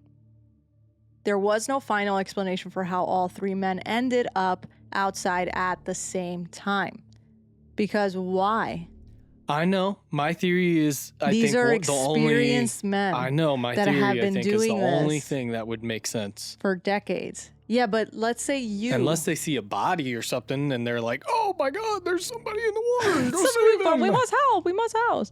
There was no final explanation for how all 3 men ended up outside at the same time. Because why? I know. My theory is, these are experienced men. I know. My theory, I think, is the only thing that would make sense. For decades. Yeah, but let's say unless they see a body or something and they're like, oh my God, there's somebody in the water. Go save them. We must help.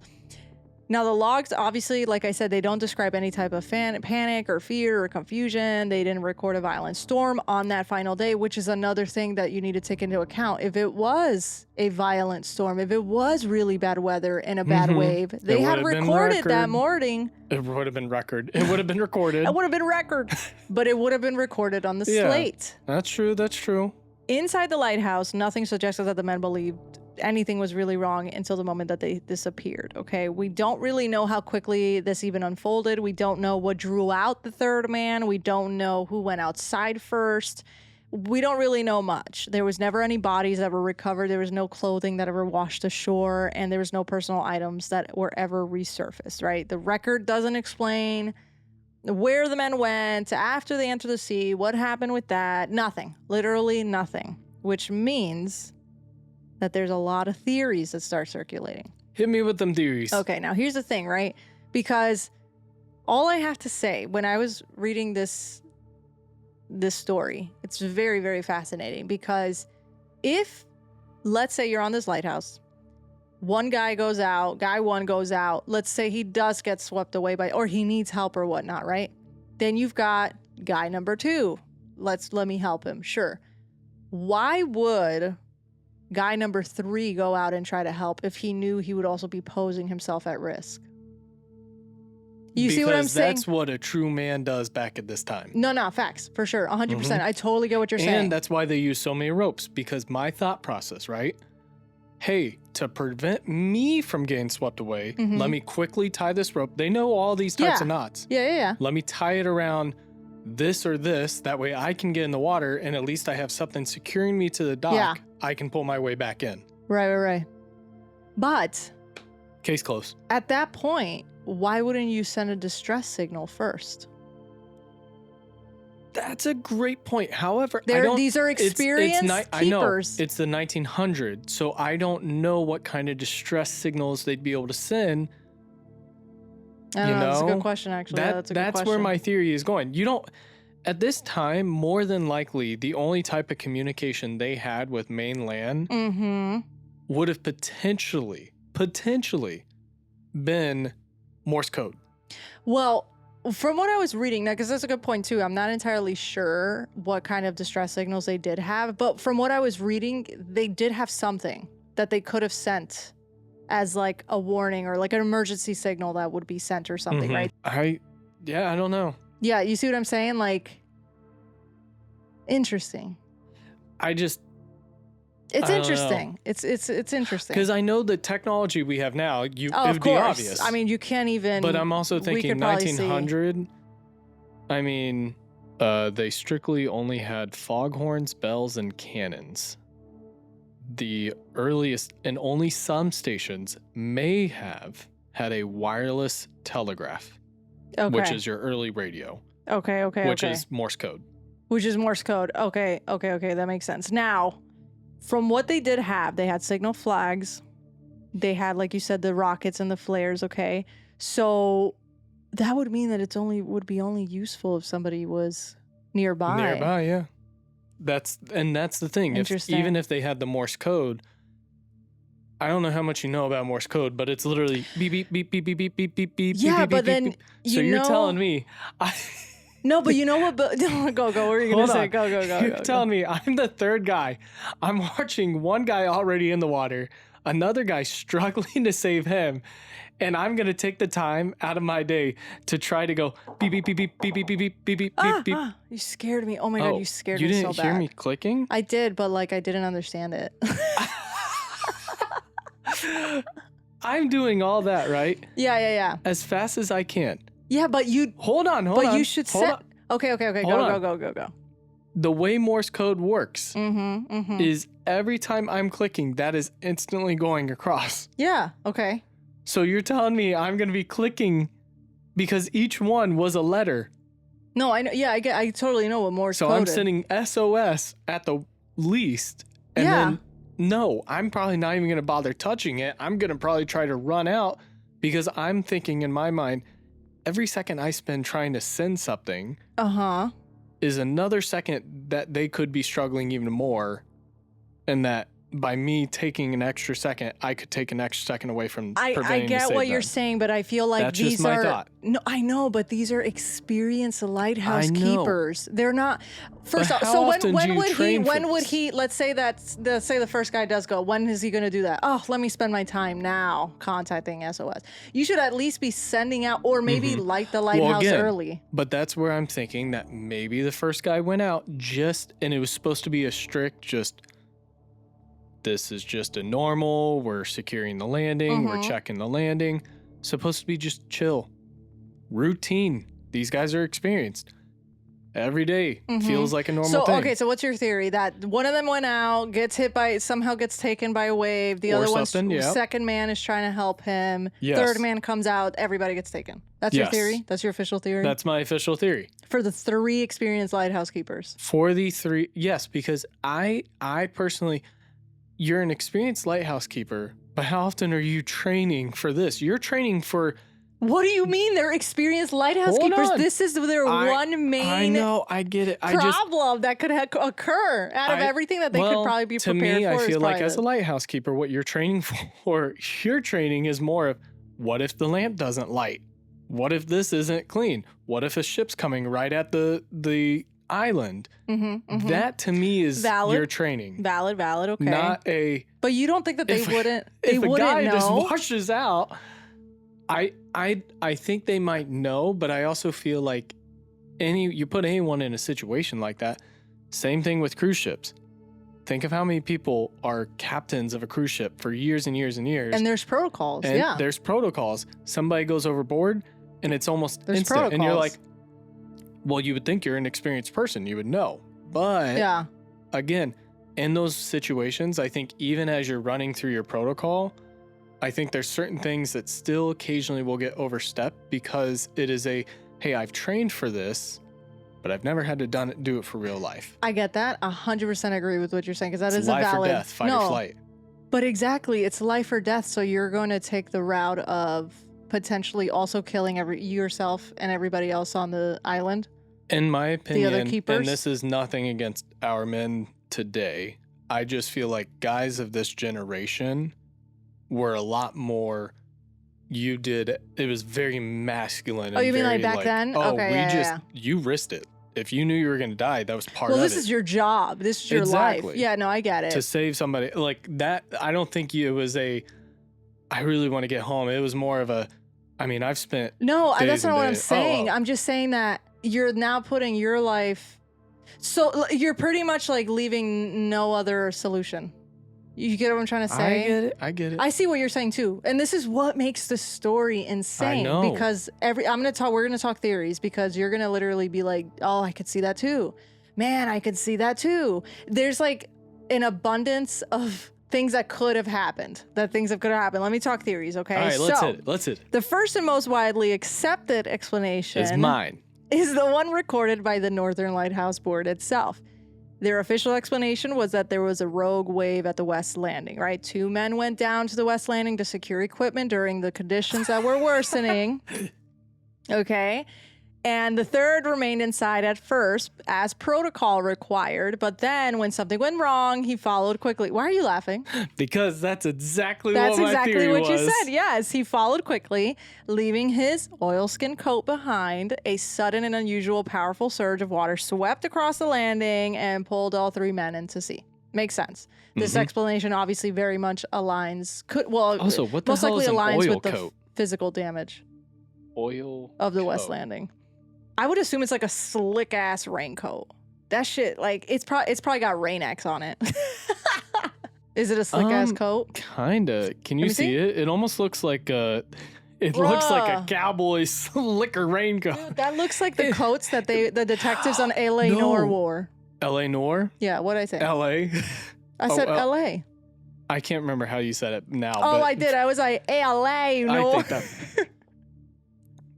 Now, the logs, obviously, like I said, they don't describe any type of panic or fear or confusion. They didn't record a violent storm on that final day, which is another thing that you need to take into account. If it was a violent storm, if it was really bad weather and a bad wave, they had recorded that morning. It would have been recorded. It would have been recorded. It would have been record, but it would have been recorded on the slate. That's true. Inside the lighthouse, nothing suggested that the men believed anything was really wrong until the moment that they disappeared. Okay, we don't really know how quickly this even unfolded. We don't know what drew out the third man. We don't know who went outside first. We don't really know much. There was never any bodies that were recovered. There was no clothing that ever washed ashore, and there was no personal items that were ever resurfaced, right? The record doesn't explain where the men went after they entered the sea, what happened with that. Nothing. Literally nothing. Which means that there's a lot of theories that start circulating. Hit me with them theories. Okay, now here's the thing, right? Because all I have to say, when I was reading this story, it's very, very fascinating, because if, let's say you're on this lighthouse, one guy goes out, guy 1 goes out, let's say he does get swept away or he needs help or whatnot, right? Then you've got guy number 2. Let me help him. Sure. Why would guy number 3 go out and try to help if he knew he would also be posing himself at risk? You see what I'm saying? That's what a true man does back at this time. No, facts, for sure, 100%. I totally get what you're saying. And that's why they use so many ropes, because my thought process, right? Hey, to prevent me from getting swept away, let me quickly tie this rope. They know all these types of knots. Yeah. Let me tie it around this or this. That way I can get in the water, and at least I have something securing me to the dock. Yeah. I can pull my way back in. Right. But... Case closed. At that point, why wouldn't you send a distress signal first? That's a great point. However, these are experienced keepers. I know, it's the 1900s, so I don't know what kind of distress signals they'd be able to send. That's a good question, actually. That's where my theory is going. At this time, more than likely, the only type of communication they had with mainland would have potentially been Morse code. Well, from what I was reading, now, because that's a good point too, I'm not entirely sure what kind of distress signals they did have, but from what I was reading, they did have something that they could have sent as like a warning or like an emergency signal that would be sent or something, right? I don't know. Yeah, you see what I'm saying? Like, interesting. It's interesting. It's interesting. Because I know the technology we have now, it would be obvious. I mean, you can't even... But I'm also thinking 1900, I mean, they strictly only had foghorns, bells, and cannons. The earliest, and only some stations may have had a wireless telegraph, which is your early radio. Which is Morse code. Okay, that makes sense. Now... From what they did have, they had signal flags. They had, like you said, the rockets and the flares, okay? So that would mean that would be only useful if somebody was nearby. Nearby, yeah. That's the thing. Even if they had the Morse code, I don't know how much you know about Morse code, but it's literally beep, beep, beep, beep, beep, beep, beep, beep, beep, yeah, beep, but beep, then beep. So you're telling me... No, but you know what? Go. What are you going to say? Go. You're telling me I'm the third guy. I'm watching one guy already in the water, another guy struggling to save him, and I'm going to take the time out of my day to try to go beep, beep, beep, beep, beep, beep, beep, beep, beep, beep, beep. You scared me. Oh my God, you scared me so bad. You didn't hear me clicking? I did, but like I didn't understand it. I'm doing all that, right? Yeah. As fast as I can. Yeah, but you... Hold on. But you should set... Okay. Go. The way Morse code works is every time I'm clicking, that is instantly going across. Yeah, okay. So you're telling me I'm going to be clicking because each one was a letter. No, I know. Yeah, I totally know what Morse code is. So I'm sending SOS at the least. And then, no, I'm probably not even going to bother touching it. I'm going to probably try to run out because I'm thinking in my mind... Every second I spend trying to send something is another second that they could be struggling even more, and that by me taking an extra second, I could take an extra second away from preventing I get to save what them. you're saying, but I feel like that's just my thought. No, I know, but these are experienced lighthouse keepers. They're not. First off, so when would he? Let's say the first guy does go. When is he going to do that? Oh, let me spend my time now contacting SOS. You should at least be sending out, or maybe light the lighthouse early. But that's where I'm thinking that maybe the first guy went out and it was supposed to be a strict this is just a normal, we're securing the landing, we're checking the landing. Supposed to be just chill. Routine. These guys are experienced. Every day feels like a normal thing. Okay, so what's your theory? That one of them went out, somehow gets taken by a wave, the other one's second man is trying to help him, third man comes out, everybody gets taken. That's your theory? That's your official theory? That's my official theory. For the 3 experienced lighthouse keepers? For the 3, yes, because I personally... You're an experienced lighthouse keeper, but how often are you training for this? You're training for... What do you mean they're experienced lighthouse keepers? This is their one main I know, I get it. problem that could occur out of everything that they could probably be prepared for. To me, I feel like as a lighthouse keeper, what you're training for, your training is more of, what if the lamp doesn't light? What if this isn't clean? What if a ship's coming right at the island? That to me is your training. Valid, okay. Not a... But you don't think that they wouldn't If a guy know? just washes out, I think they might know, but I also feel like you put anyone in a situation like that. Same thing with cruise ships. Think of how many people are captains of a cruise ship for years and years and years. And there's protocols. And there's protocols. Somebody goes overboard and it's almost instant. Protocols. And you're like, well, you would think you're an experienced person. You would know. But again, in those situations, I think even as you're running through your protocol, I think there's certain things that still occasionally will get overstepped because it is hey, I've trained for this, but I've never had to do it for real life. I get that. 100% agree with what you're saying, because that is a valid... life or death, fight or flight. But exactly, it's life or death, so you're going to take the route of potentially also killing yourself and everybody else on the island. In my opinion, the other keepers. And this is nothing against our men today, I just feel like guys of this generation were a lot more... it was very masculine. Oh, you mean like back then? Oh, okay, you risked it. If you knew you were going to die, that was part of it. Well, this is your job. This is your life. Yeah, no, I get it. To save somebody like that, I don't think it was I really want to get home. It was more of I've spent No, days that's not what I'm days. saying. I'm just saying that you're now putting your life... So you're pretty much like leaving no other solution. You get what I'm trying to say? I get it. I see what you're saying too. And this is what makes the story insane. I know. Because we're going to talk theories, because you're going to literally be like, oh, I could see that too. Man, I could see that too. There's like an abundance of things that could have happened. Let me talk theories, okay? All right, let's hit it. The first and most widely accepted explanation is mine. Is the one recorded by the Northern Lighthouse Board itself. Their official explanation was that there was a rogue wave at the West Landing, right? 2 men went down to the West Landing to secure equipment during the conditions that were worsening. Okay. And the third remained inside at first, as protocol required. But then when something went wrong, he followed quickly. Why are you laughing? Because that's exactly what my theory was. That's exactly what you said. Yes, he followed quickly, leaving his oilskin coat behind. A sudden and unusual powerful surge of water swept across the landing and pulled all 3 men into sea. Makes sense. This explanation obviously very much aligns. Also, what the hell is an oil coat? The physical damage of the West Landing. I would assume it's like a slick ass raincoat. That shit, like it's probably got Rain-X on it. Is it a slick ass coat? Kinda. Can you see it? It almost looks like looks like a cowboy slicker raincoat. Dude, that looks like the coats that the detectives on L.A. Noire wore. L.A. Noire? Yeah. What did I say? L.A. I said L.A. I can't remember how you said it now. Oh, I did. I was like L.A. Noire. I think that.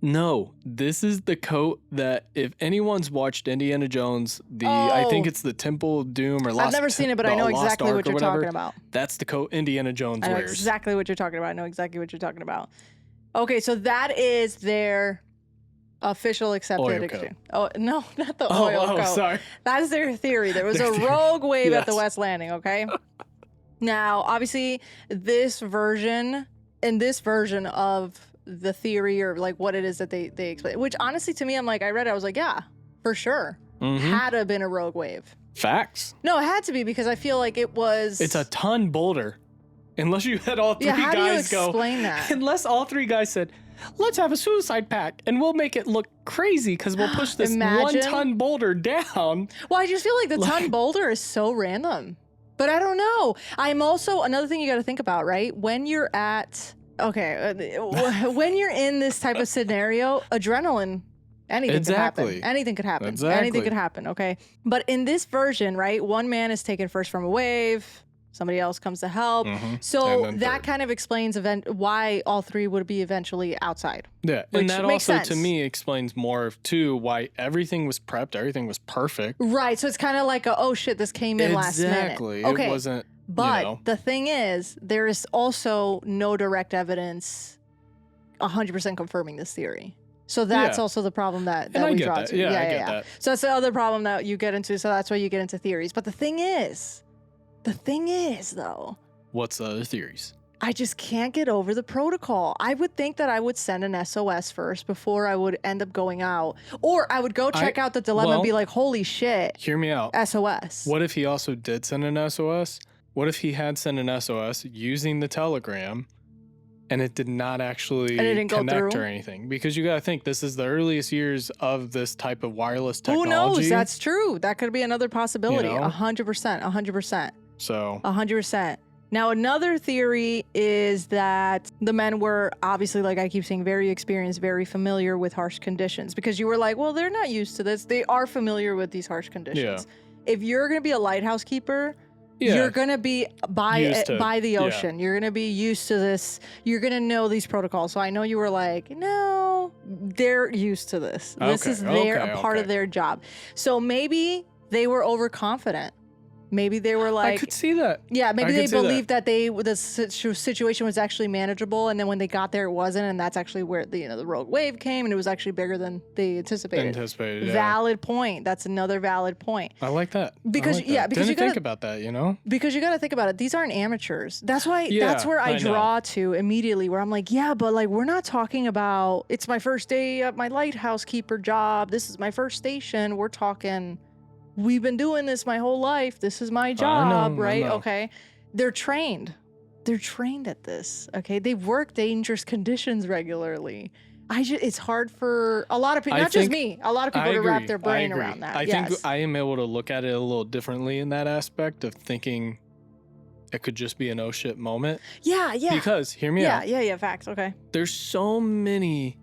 No, this is the coat that if anyone's watched Indiana Jones, I think it's the Temple of Doom or Lost. I've never seen it, but I know exactly what you're talking about. That's the coat Indiana Jones wears. I know exactly what you're talking about. I know exactly what you're talking about. Okay, so that is their official accepted exchange. Oh, no, not the oil coat. Oh, sorry. That is their theory. There was a rogue wave at the West Landing, okay? Now, obviously, this version of the theory, or like what it is that they explain, which honestly to me, I'm like, I read it, I was like, yeah, for sure. Had to have been a rogue wave. Facts. No, it had to be, because I feel like it's a ton boulder. Unless you had all 3 guys go. How do you explain that? Unless all 3 guys said, let's have a suicide pact and we'll make it look crazy because we'll push this 1-ton boulder down. Well, I just feel like the ton boulder is so random. But I don't know. I'm also, another thing you got to think about, right? When you're when you're in this type of scenario, adrenaline, anything could happen. Anything could happen. Anything could happen, okay? But in this version, right, 1 man is taken first from a wave, somebody else comes to help. So that kind of explains why all 3 would be eventually outside. Yeah, and that also to me explains more of too why everything was prepped, everything was perfect. Right, so it's kind of like oh shit, this came in last minute. Exactly. Okay. It wasn't. But the thing is, there is also no direct evidence 100% confirming this theory. So that's also the problem that we draw to. Yeah, I get that. So that's the other problem that you get into. So that's why you get into theories. But the thing is though. What's the other theories? I just can't get over the protocol. I would think that I would send an SOS first before I would end up going out. Or I would go check out the dilemma and be like, holy shit. Hear me out. SOS. What if he also did send an SOS? What if he had sent an SOS using the telegram and it did not actually connect or anything. Because you got to think, this is the earliest years of this type of wireless technology. Who knows? That's true. That could be another possibility. 100%. 100%. So 100%. Now, another theory is that the men were obviously, like I keep saying, very experienced, very familiar with harsh conditions, because you were like, well, they're not used to this. They are familiar with these harsh conditions. Yeah. If you're going to be a lighthouse keeper, you're going to be by the ocean. Yeah. You're going to be used to this. You're going to know these protocols. So I know you were like, no, they're used to this. This is a part of their job. So maybe they were overconfident. Maybe they were like, I could see that. Yeah, maybe they believed that the situation was actually manageable, and then when they got there, it wasn't, and that's actually where the rogue wave came, and it was actually bigger than they anticipated. Yeah. Valid point. That's another valid point. I like that. Because because you gotta think about that, Because you got to think about it. These aren't amateurs. That's why. That's where I draw to immediately, where I'm like, yeah, but like we're not talking about. It's my first day at my lighthouse keeper job. This is my first station. We're talking. We've been doing this my whole life. This is my job, right? Okay. They're trained. They're trained at this. Okay. They've worked dangerous conditions regularly. It's hard for a lot of people, not just me, a lot of people to wrap their brain around that. I think I am able to look at it a little differently in that aspect of thinking it could just be an oh shit moment. Yeah. Yeah. Because hear me out. Yeah. Facts. Okay. There's so many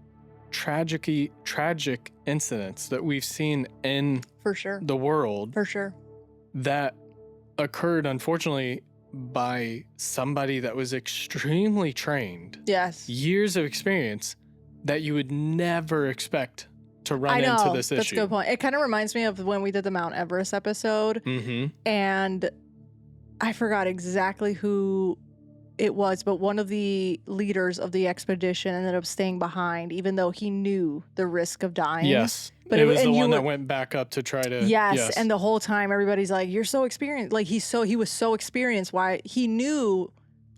tragic incidents that we've seen in the world that occurred, unfortunately, by somebody that was extremely trained. Yes. Years of experience that you would never expect to run into this issue. That's a good point. It kind of reminds me of when we did the Mount Everest episode. Mm-hmm. And I forgot exactly who it was, but one of the leaders of the expedition ended up staying behind, even though he knew the risk of dying. Yes. But it was the one that went back up to try to... Yes. And the whole time, everybody's like, you're so experienced. Like, he was so experienced. Why? He knew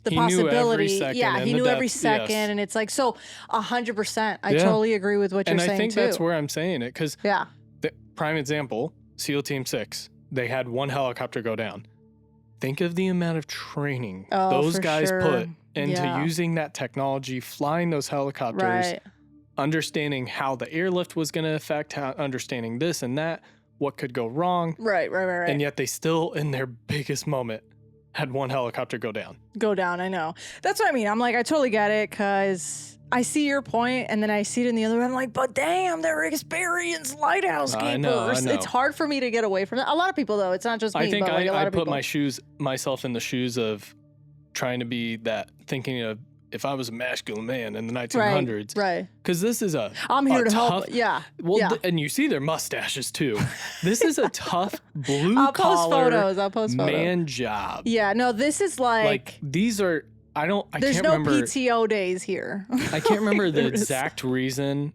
the possibility. He knew every second. Yes. And it's like, so 100%. I totally agree with what you're saying, too. And I think that's where I'm saying it, because the prime example, SEAL Team 6, they had one helicopter go down. Think of the amount of training those guys put into using that technology, flying those helicopters, understanding how the airlift was going to affect, understanding this and that, what could go wrong. Right. And yet they still, in their biggest moment, had one helicopter go down. I know. That's what I mean. I'm like, I totally get it, because I see your point, and then I see it in the other way. I'm like, but damn, they're experienced lighthouse keepers. I know. It's hard for me to get away from that. A lot of people, though. It's not just me, I think but like a lot of people. I put myself in the shoes of trying to be that, thinking of if I was a masculine man in the 1900s. Right. Because this is I'm here to help. Yeah. Well, and you see their mustaches, too. This is a tough blue-collar man job. Yeah, no, this is like these are... There's no PTO days here. I can't remember the exact reason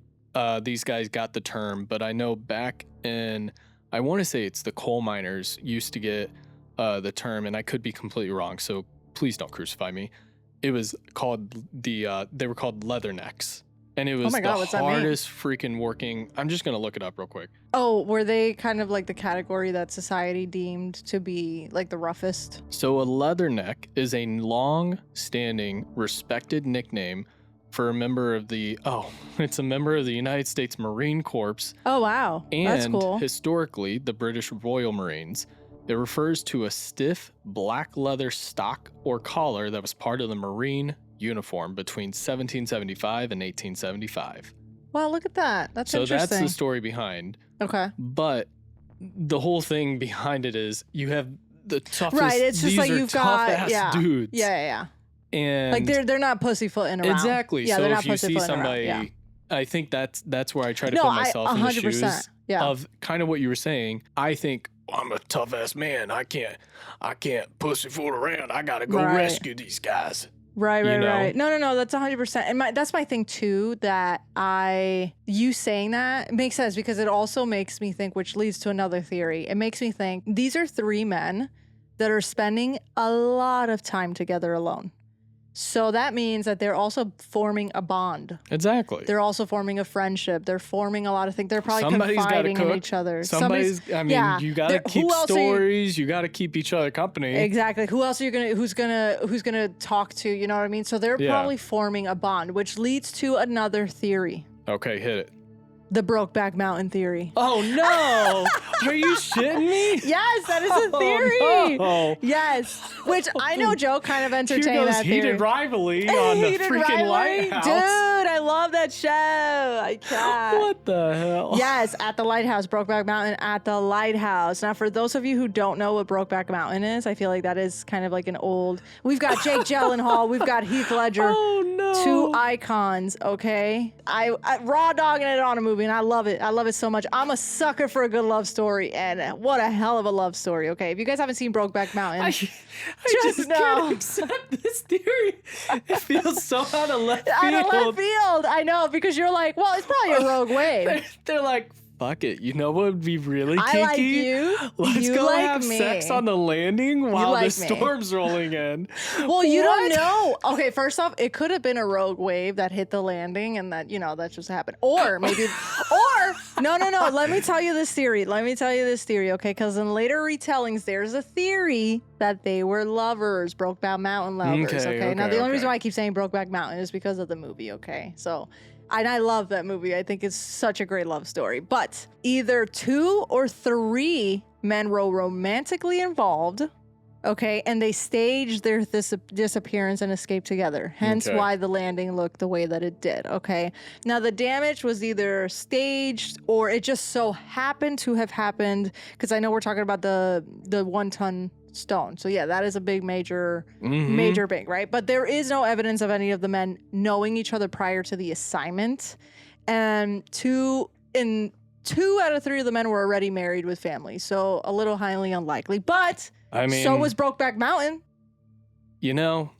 these guys got the term, but I know back in, I want to say it's the coal miners used to get the term, and I could be completely wrong, so please don't crucify me. It was called they were called leathernecks. And it was the hardest freaking working. I'm just going to look it up real quick. Oh, were they kind of like the category that society deemed to be like the roughest? So a leatherneck is a long-standing, respected nickname for a member of it's a member of the United States Marine Corps. Oh, wow. That's cool. And historically, the British Royal Marines. It refers to a stiff black leather stock or collar that was part of the Marine uniform between 1775 and 1875. Wow, look at that. That's interesting. So that's the story behind. Okay. But the whole thing behind it is you have the toughest. Right. It's just like you've got dudes. Yeah. And like they're not pussyfooting around. Exactly. Yeah, so they're if not you see somebody, I think that's where I try to put myself in the shoes of kind of what you were saying. I think I'm a tough ass man. I can't pussyfoot around. I gotta go rescue these guys. Right. No, that's 100%. And that's my thing too, that you saying that makes sense, because it also makes me think, which leads to another theory. It makes me think these are three men that are spending a lot of time together alone. So that means that they're also forming a bond. Exactly. They're also forming a friendship. They're forming a lot of things. They're probably confiding in each other. You got to keep stories. You got to keep each other company. Exactly. Who else are you going to, who's going to talk to? You know what I mean? So they're probably forming a bond, which leads to another theory. Okay, hit it. The Brokeback Mountain theory. Oh, no. Are you shitting me? Yes, that is a theory. No. Yes. Which I know Joe kind of entertained that theory. Heated rivalry on the freaking Lighthouse. Dude, I love that show. I can't. What the hell? Yes, at the Lighthouse. Brokeback Mountain at the Lighthouse. Now, for those of you who don't know what Brokeback Mountain is, I feel like that is kind of like an old... We've got Jake Gyllenhaal. We've got Heath Ledger. Oh, no. Two icons, okay? I raw dogging it on a movie, and I love it. I love it so much. I'm a sucker for a good love story, and what a hell of a love story, okay? If you guys haven't seen Brokeback Mountain, I just can't accept this theory. It feels so out of left field. Out of left field, I know, because you're like, well, it's probably a rogue wave. They're like, fuck it. You know what would be really kinky? I like you. Let's you go like have me. sex on the landing while like the storm's rolling in. Well, you don't know. Okay, first off, it could have been a rogue wave that hit the landing and that, that just happened. Or maybe, no. Let me tell you this theory, okay? Because in later retellings, there's a theory that they were lovers, Brokeback Mountain lovers, okay? Now, the only reason why I keep saying Brokeback Mountain is because of the movie, okay? So... And I love that movie. I think it's such a great love story. But either 2 or 3 men were romantically involved, okay? And they staged their disappearance and escape together. Hence why the landing looked the way that it did, okay? Now, the damage was either staged or it just so happened to have happened, because I know we're talking about the 1-ton stone. So yeah, that is a big, major big, right? But there is no evidence of any of the men knowing each other prior to the assignment. And 2 out of 3 of the men were already married with families. So a little highly unlikely. But so was Brokeback Mountain.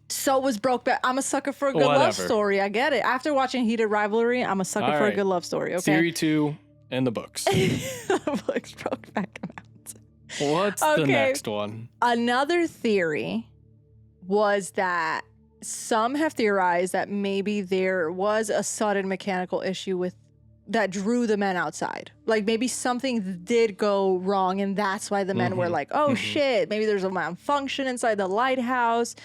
So was Brokeback. I'm a sucker for a good love story. I get it. After watching Heated Rivalry, I'm a sucker for a good love story. Okay. Theory 2 in the books. The books, Brokeback Mountain. What's the next one? Another theory was that some have theorized that maybe there was a sudden mechanical issue that drew the men outside. Like maybe something did go wrong and that's why the men were like, oh shit, maybe there's a malfunction inside the lighthouse.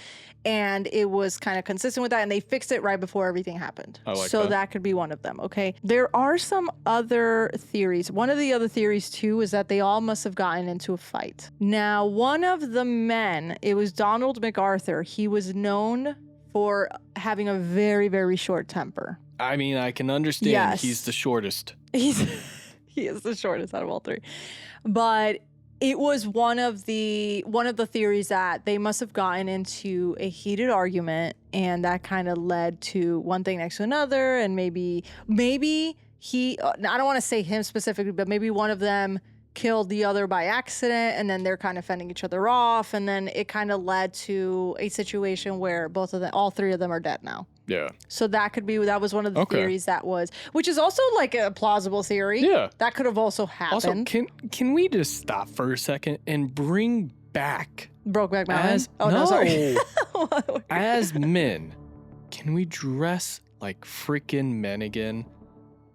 And it was kind of consistent with that, and they fixed it right before everything happened. So that could be one of them, okay? There are some other theories. One of the other theories, too, is that they all must have gotten into a fight. Now, one of the men, it was Donald MacArthur. He was known for having a very, very short temper. I mean, I can understand. Yes. He's the shortest. He is the shortest out of all 3. But... it was one of the theories that they must have gotten into a heated argument, and that kind of led to one thing next to another, and maybe he, I don't want to say him specifically, but maybe one of them killed the other by accident, and then they're kind of fending each other off, and then it kind of led to a situation where all 3 of them are dead now. Yeah. So that was one of the theories which is also like a plausible theory. Yeah. That could have also happened. Also, can we just stop for a second and bring back Brokeback Mountain? No, sorry. As men, can we dress like freaking men again?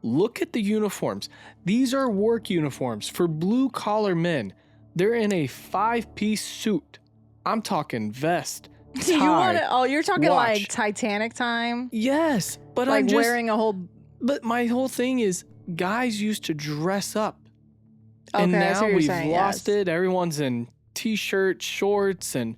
Look at the uniforms. These are work uniforms for blue collar men. They're in a 5-piece suit. I'm talking vest. You're talking watch. Like Titanic time? Yes, but like I'm just wearing a whole. But my whole thing is, guys used to dress up, and now we've lost it. Everyone's in t-shirts, shorts, and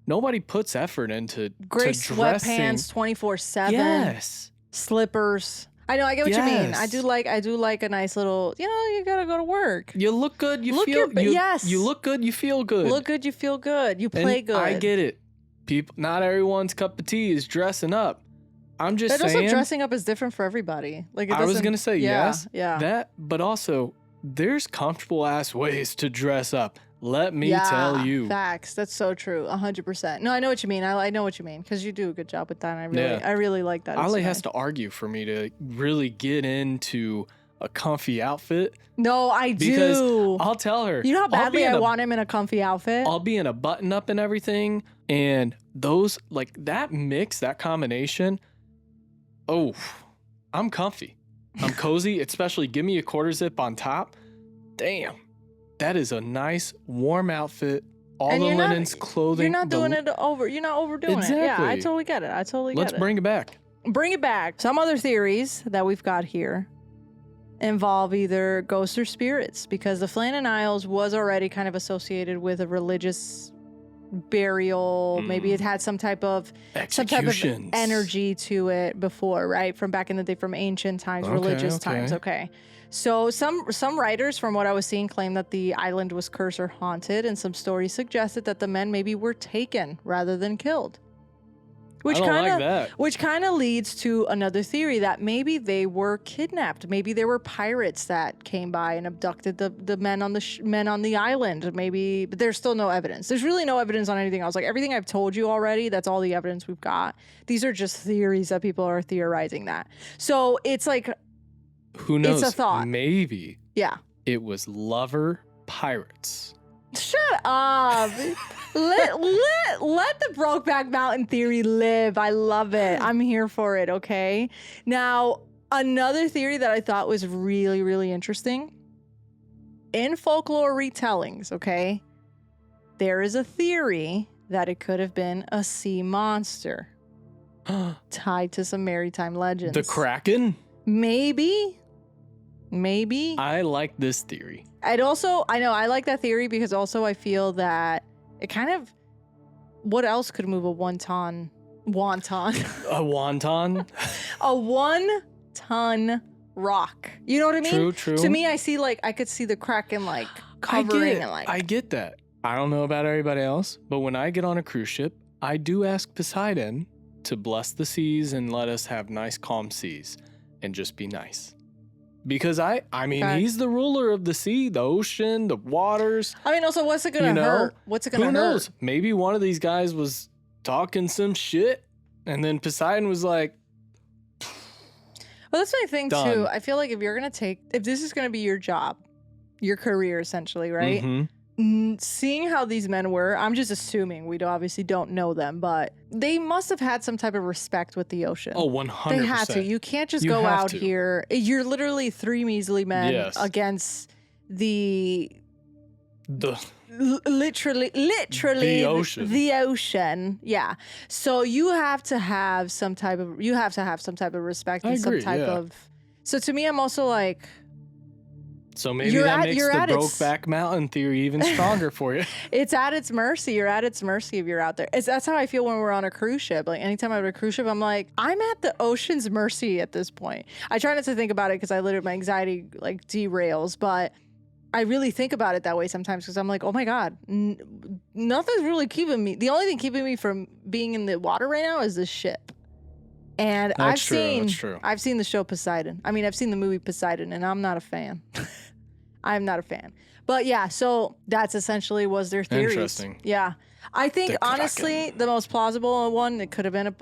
nobody puts effort into gray to sweatpants 24/7. Yes, slippers. I know. I get what you mean. I do like a nice little. You gotta go to work. You look good. You feel. Yes. You look good. You feel good. Look good. You feel good. You play good. I get it. People, not everyone's cup of tea is dressing up. I'm just saying. Also, dressing up is different for everybody. Like I was gonna say yes. Yeah. That, but also there's comfortable ass ways to dress up. Let me tell you. Facts. That's so true. 100%. No, I know what you mean. I know what you mean because you do a good job with that. And I really like that. Ale has to argue for me to really get into a comfy outfit. No, I do. Because I'll tell her. You know how badly I want him in a comfy outfit? I'll be in a button up and everything. And those, like that mix, that combination, oh, I'm comfy. I'm cozy, especially give me a quarter zip on top. Damn, that is a nice warm outfit. All the linens, clothing. You're not doing it over. You're not overdoing it. Yeah, I totally get it. Let's bring it back. Bring it back. Some other theories that we've got here involve either ghosts or spirits, because the Flannan Isles was already kind of associated with a religious burial. Maybe it had some type of energy to it before, right? From back in the day, from ancient times, religious times. Okay. So some writers, from what I was seeing, claim that the island was cursed or haunted, and some stories suggested that the men maybe were taken rather than killed. Which kind of leads to another theory that maybe they were kidnapped. Maybe there were pirates that came by and abducted the men on the island. Maybe, but there's still no evidence. There's really no evidence on anything else. Like everything I've told you already, that's all the evidence we've got. These are just theories that people are theorizing that. So it's like, who knows? It's a thought. Maybe. Yeah. It was lover pirates. Shut up. let the Brokeback Mountain theory live. I love it. I'm here for it, okay? Now, another theory that I thought was really, really interesting. In folklore retellings, okay, there is a theory that it could have been a sea monster tied to some maritime legends. The Kraken? Maybe. I like this theory. I like that theory because also I feel that it kind of, what else could move a wonton? A wonton? A 1 ton rock. You know what I mean? True. To me, I could see the Kraken like covering and like. I get that. I don't know about everybody else, but when I get on a cruise ship, I do ask Poseidon to bless the seas and let us have nice calm seas and just be nice. Because he's the ruler of the sea, the ocean, the waters. I mean, also, what's it gonna hurt? What's it gonna hurt? Who knows? Maybe one of these guys was talking some shit, and then Poseidon was like, well, that's my thing done. Too. I feel like if this is gonna be your job, your career essentially, right? Mm-hmm. Seeing how these men were, I'm just assuming, we obviously don't know them, but they must have had some type of respect with the ocean. Oh, 100%. They had to. You can't just go out here. You're literally 3 measly men against literally the ocean. The ocean. Yeah. So you have to have some type of respect and some type of. So to me, I'm also like, so maybe that makes the Brokeback Mountain theory even stronger for you. It's at its mercy. You're at its mercy if you're out there. That's how I feel when we're on a cruise ship. Like anytime I'm on a cruise ship, I'm like, I'm at the ocean's mercy at this point. I try not to think about it because my anxiety like derails, but I really think about it that way sometimes because I'm like, oh my God, nothing's really keeping me. The only thing keeping me from being in the water right now is this ship. And I've seen the show Poseidon. I mean, I've seen the movie Poseidon, and I'm not a fan. I'm not a fan. But yeah, so that's essentially was their theories. Interesting. Yeah. I think honestly, the most plausible one, it could have been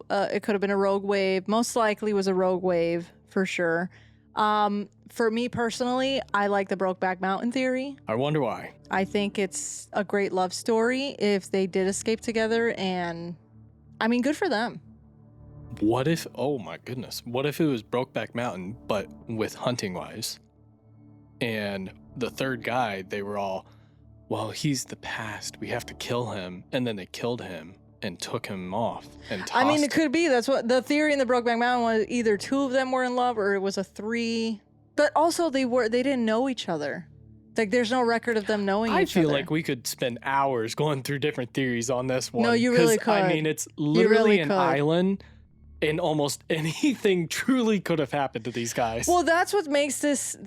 a rogue wave. Most likely was a rogue wave for sure. For me personally, I like the Brokeback Mountain theory. I wonder why. I think it's a great love story if they did escape together, and I mean, good for them. What if, oh my goodness, what if it was Brokeback Mountain, but with hunting wives? And the third guy, they were all, well, he's the past. We have to kill him. And then they killed him and took him off and tossed him. It could be. That's what the theory in the Brokeback Mountain was. Either 2 of them were in love or it was a 3. But also they didn't know each other. Like there's no record of them knowing each other. I feel like we could spend hours going through different theories on this one. No, you really could. I mean, it's literally an island. And almost anything truly could have happened to these guys. Well, that's what makes this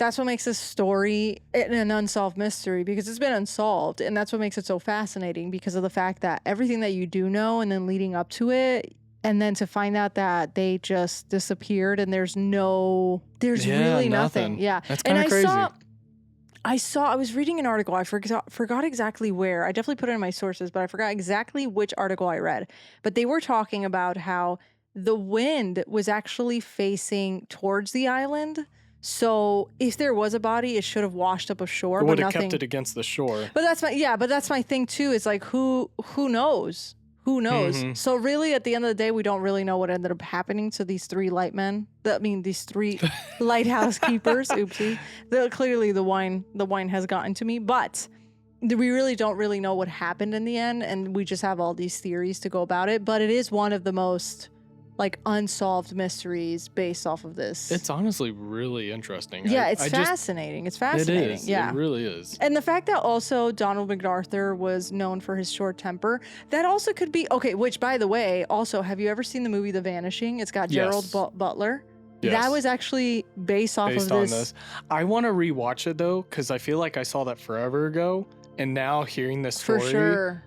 story an unsolved mystery, because it's been unsolved, and that's what makes it so fascinating, because of the fact that everything that you do know and then leading up to it, and then to find out that they just disappeared and there's really nothing. Yeah. That's kind of crazy. I was reading an article. I forgot exactly where. I definitely put it in my sources, but I forgot exactly which article I read. But they were talking about how the wind was actually facing towards the island. So if there was a body, it should have washed up ashore. It would have kept it against the shore. But that's my thing too. It's like who knows? Who knows? Mm-hmm. So really, at the end of the day, we don't really know what ended up happening to these three these three lighthouse keepers. Oopsie. Clearly, the wine has gotten to me, but we really don't really know what happened in the end, and we just have all these theories to go about it. But it is one of the most unsolved mysteries based off of this. It's honestly really interesting. Yeah, it's fascinating. It's fascinating. It is. Yeah. It really is. And the fact that also Donald MacArthur was known for his short temper, that also could be, okay, which by the way, also, have you ever seen the movie The Vanishing? It's got Gerald Butler. Yes. That was actually based on this. I want to rewatch it though, because I feel like I saw that forever ago, and now hearing this story. For sure.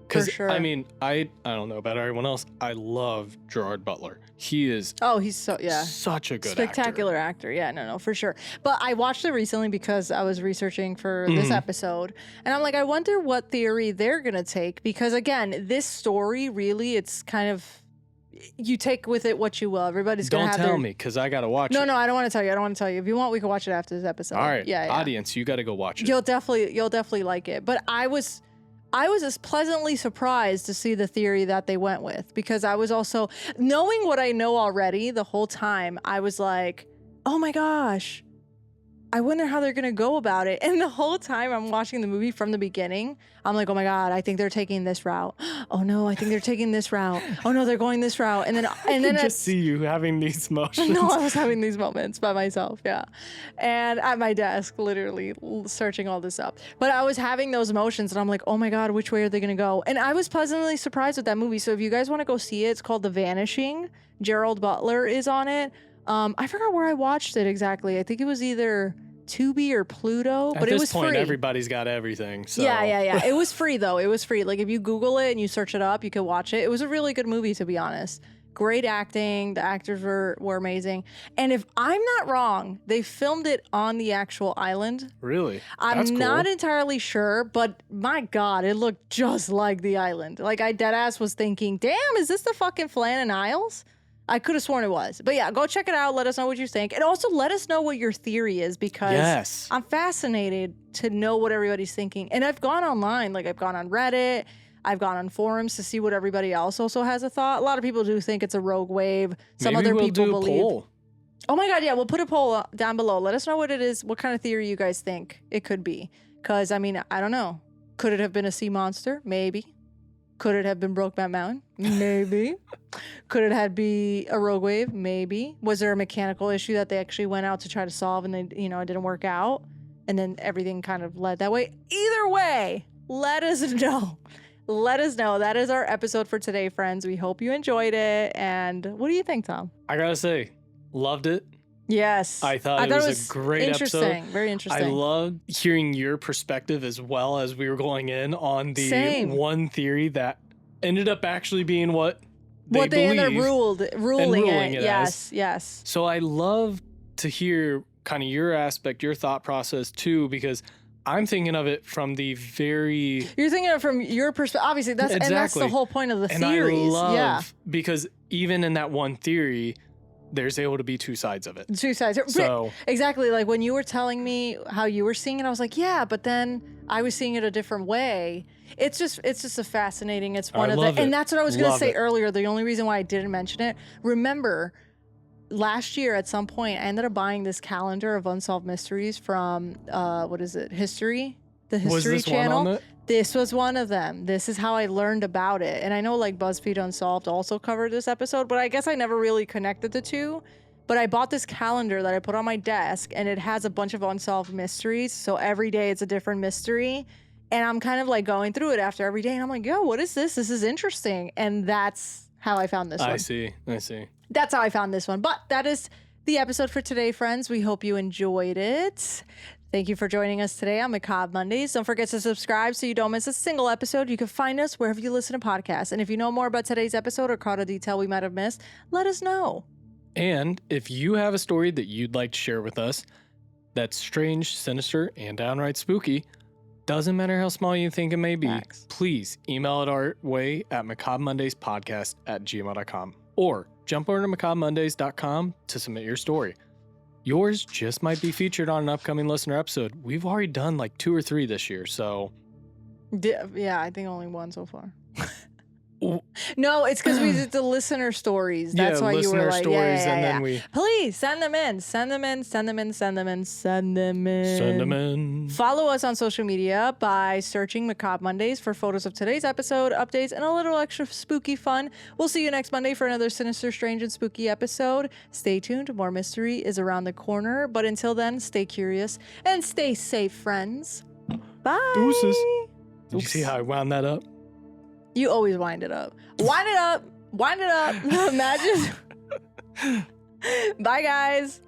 Because, I mean, I don't know about everyone else. I love Gerard Butler. He is such a good spectacular actor. Yeah, no, for sure. But I watched it recently because I was researching for this episode. And I'm like, I wonder what theory they're going to take. Because, again, this story, really, it's kind of, you take with it what you will. Everybody's going to have Don't tell me, because I got to watch it. No, I don't want to tell you. If you want, we can watch it after this episode. All right. Yeah. Audience, you got to go watch it. You'll definitely like it. But I was as pleasantly surprised to see the theory that they went with, because I was also, knowing what I know already the whole time, I was like, oh my gosh, I wonder how they're going to go about it. And the whole time I'm watching the movie from the beginning, I'm like, oh my God, I think they're taking this route. Oh no, I think they're taking this route. Oh no, they're going this route. And then I just see you having these motions. No, I was having these moments by myself. Yeah. And at my desk, literally searching all this up. But I was having those emotions and I'm like, oh my God, which way are they going to go? And I was pleasantly surprised with that movie. So if you guys want to go see it, it's called The Vanishing. Gerald Butler is on it. I forgot where I watched it exactly. I think it was either Tubi or Pluto, but it was free. At this point, everybody's got everything. So. Yeah. It was free though. It was free. Like if you Google it and you search it up, you could watch it. It was a really good movie, to be honest. Great acting. The actors were amazing. And if I'm not wrong, they filmed it on the actual island. Really? I'm not entirely sure, but my God, it looked just like the island. Like I deadass was thinking, damn, is this the fucking Flannan Isles? I could have sworn it was. But yeah, go check it out. Let us know what you think. And also let us know what your theory is, because I'm fascinated to know what everybody's thinking. And I've gone online, like I've gone on Reddit, I've gone on forums to see what everybody else also has a thought. A lot of people do think it's a rogue wave. Some other people believe. Poll. Oh my God, yeah, we'll put a poll down below. Let us know what it is, what kind of theory you guys think it could be. Because, I mean, I don't know. Could it have been a sea monster? Maybe. Could it have been Brokeback Mountain? Maybe. Could it have been a rogue wave? Maybe. Was there a mechanical issue that they actually went out to try to solve and it didn't work out? And then everything kind of led that way? Either way, let us know. Let us know. That is our episode for today, friends. We hope you enjoyed it. And what do you think, Tom? I gotta say, loved it. Yes. I thought it was a great episode. Very interesting. I loved hearing your perspective as well, as we were going in on the one theory that ended up actually being what they ended up ruling it. Yes. So I love to hear kind of your aspect, your thought process too, because I'm thinking of it from the very... You're thinking of it from your perspective. Obviously, and that's the whole point of the theories. And I love, because even in that one theory, there's able to be two sides of it. Two sides. So exactly, like when you were telling me how you were seeing it, I was like, yeah, but then I was seeing it a different way. It's just a fascinating. It's one of the, and that's what I was going to say earlier. The only reason why I didn't mention it, remember, last year at some point, I ended up buying this calendar of unsolved mysteries from what is it? History, the History Channel. This was one of them. This is how I learned about it. And I know like BuzzFeed Unsolved also covered this episode, but I guess I never really connected the two. But I bought this calendar that I put on my desk, and it has a bunch of unsolved mysteries. So every day it's a different mystery. And I'm kind of like going through it after every day. And I'm like, yo, what is this? This is interesting. And that's how I found this one. I see. That's how I found this one. But that is the episode for today, friends. We hope you enjoyed it. Thank you for joining us today on Macabre Mondays. Don't forget to subscribe so you don't miss a single episode. You can find us wherever you listen to podcasts. And if you know more about today's episode or caught a detail we might have missed, let us know. And if you have a story that you'd like to share with us that's strange, sinister, and downright spooky, doesn't matter how small you think it may be, please email it our way at macabremondayspodcast@gmail.com or jump over to macabremondays.com to submit your story. yours just might be featured on an upcoming listener episode. We've already done like 2 or 3 this year, so. Yeah, I think only 1 so far. No, it's because we did the listener stories. That's why you were like, then we please send them in. Follow us on social media by searching Macabre Mondays for photos of today's episode, updates, and a little extra spooky fun. We'll see you next Monday for another sinister, strange, and spooky episode. Stay tuned. More mystery is around the corner. But until then, stay curious and stay safe, friends. Bye. Deuces. Did you see how I wound that up? You always wind it up. Wind it up. Wind it up. Imagine. Bye, guys.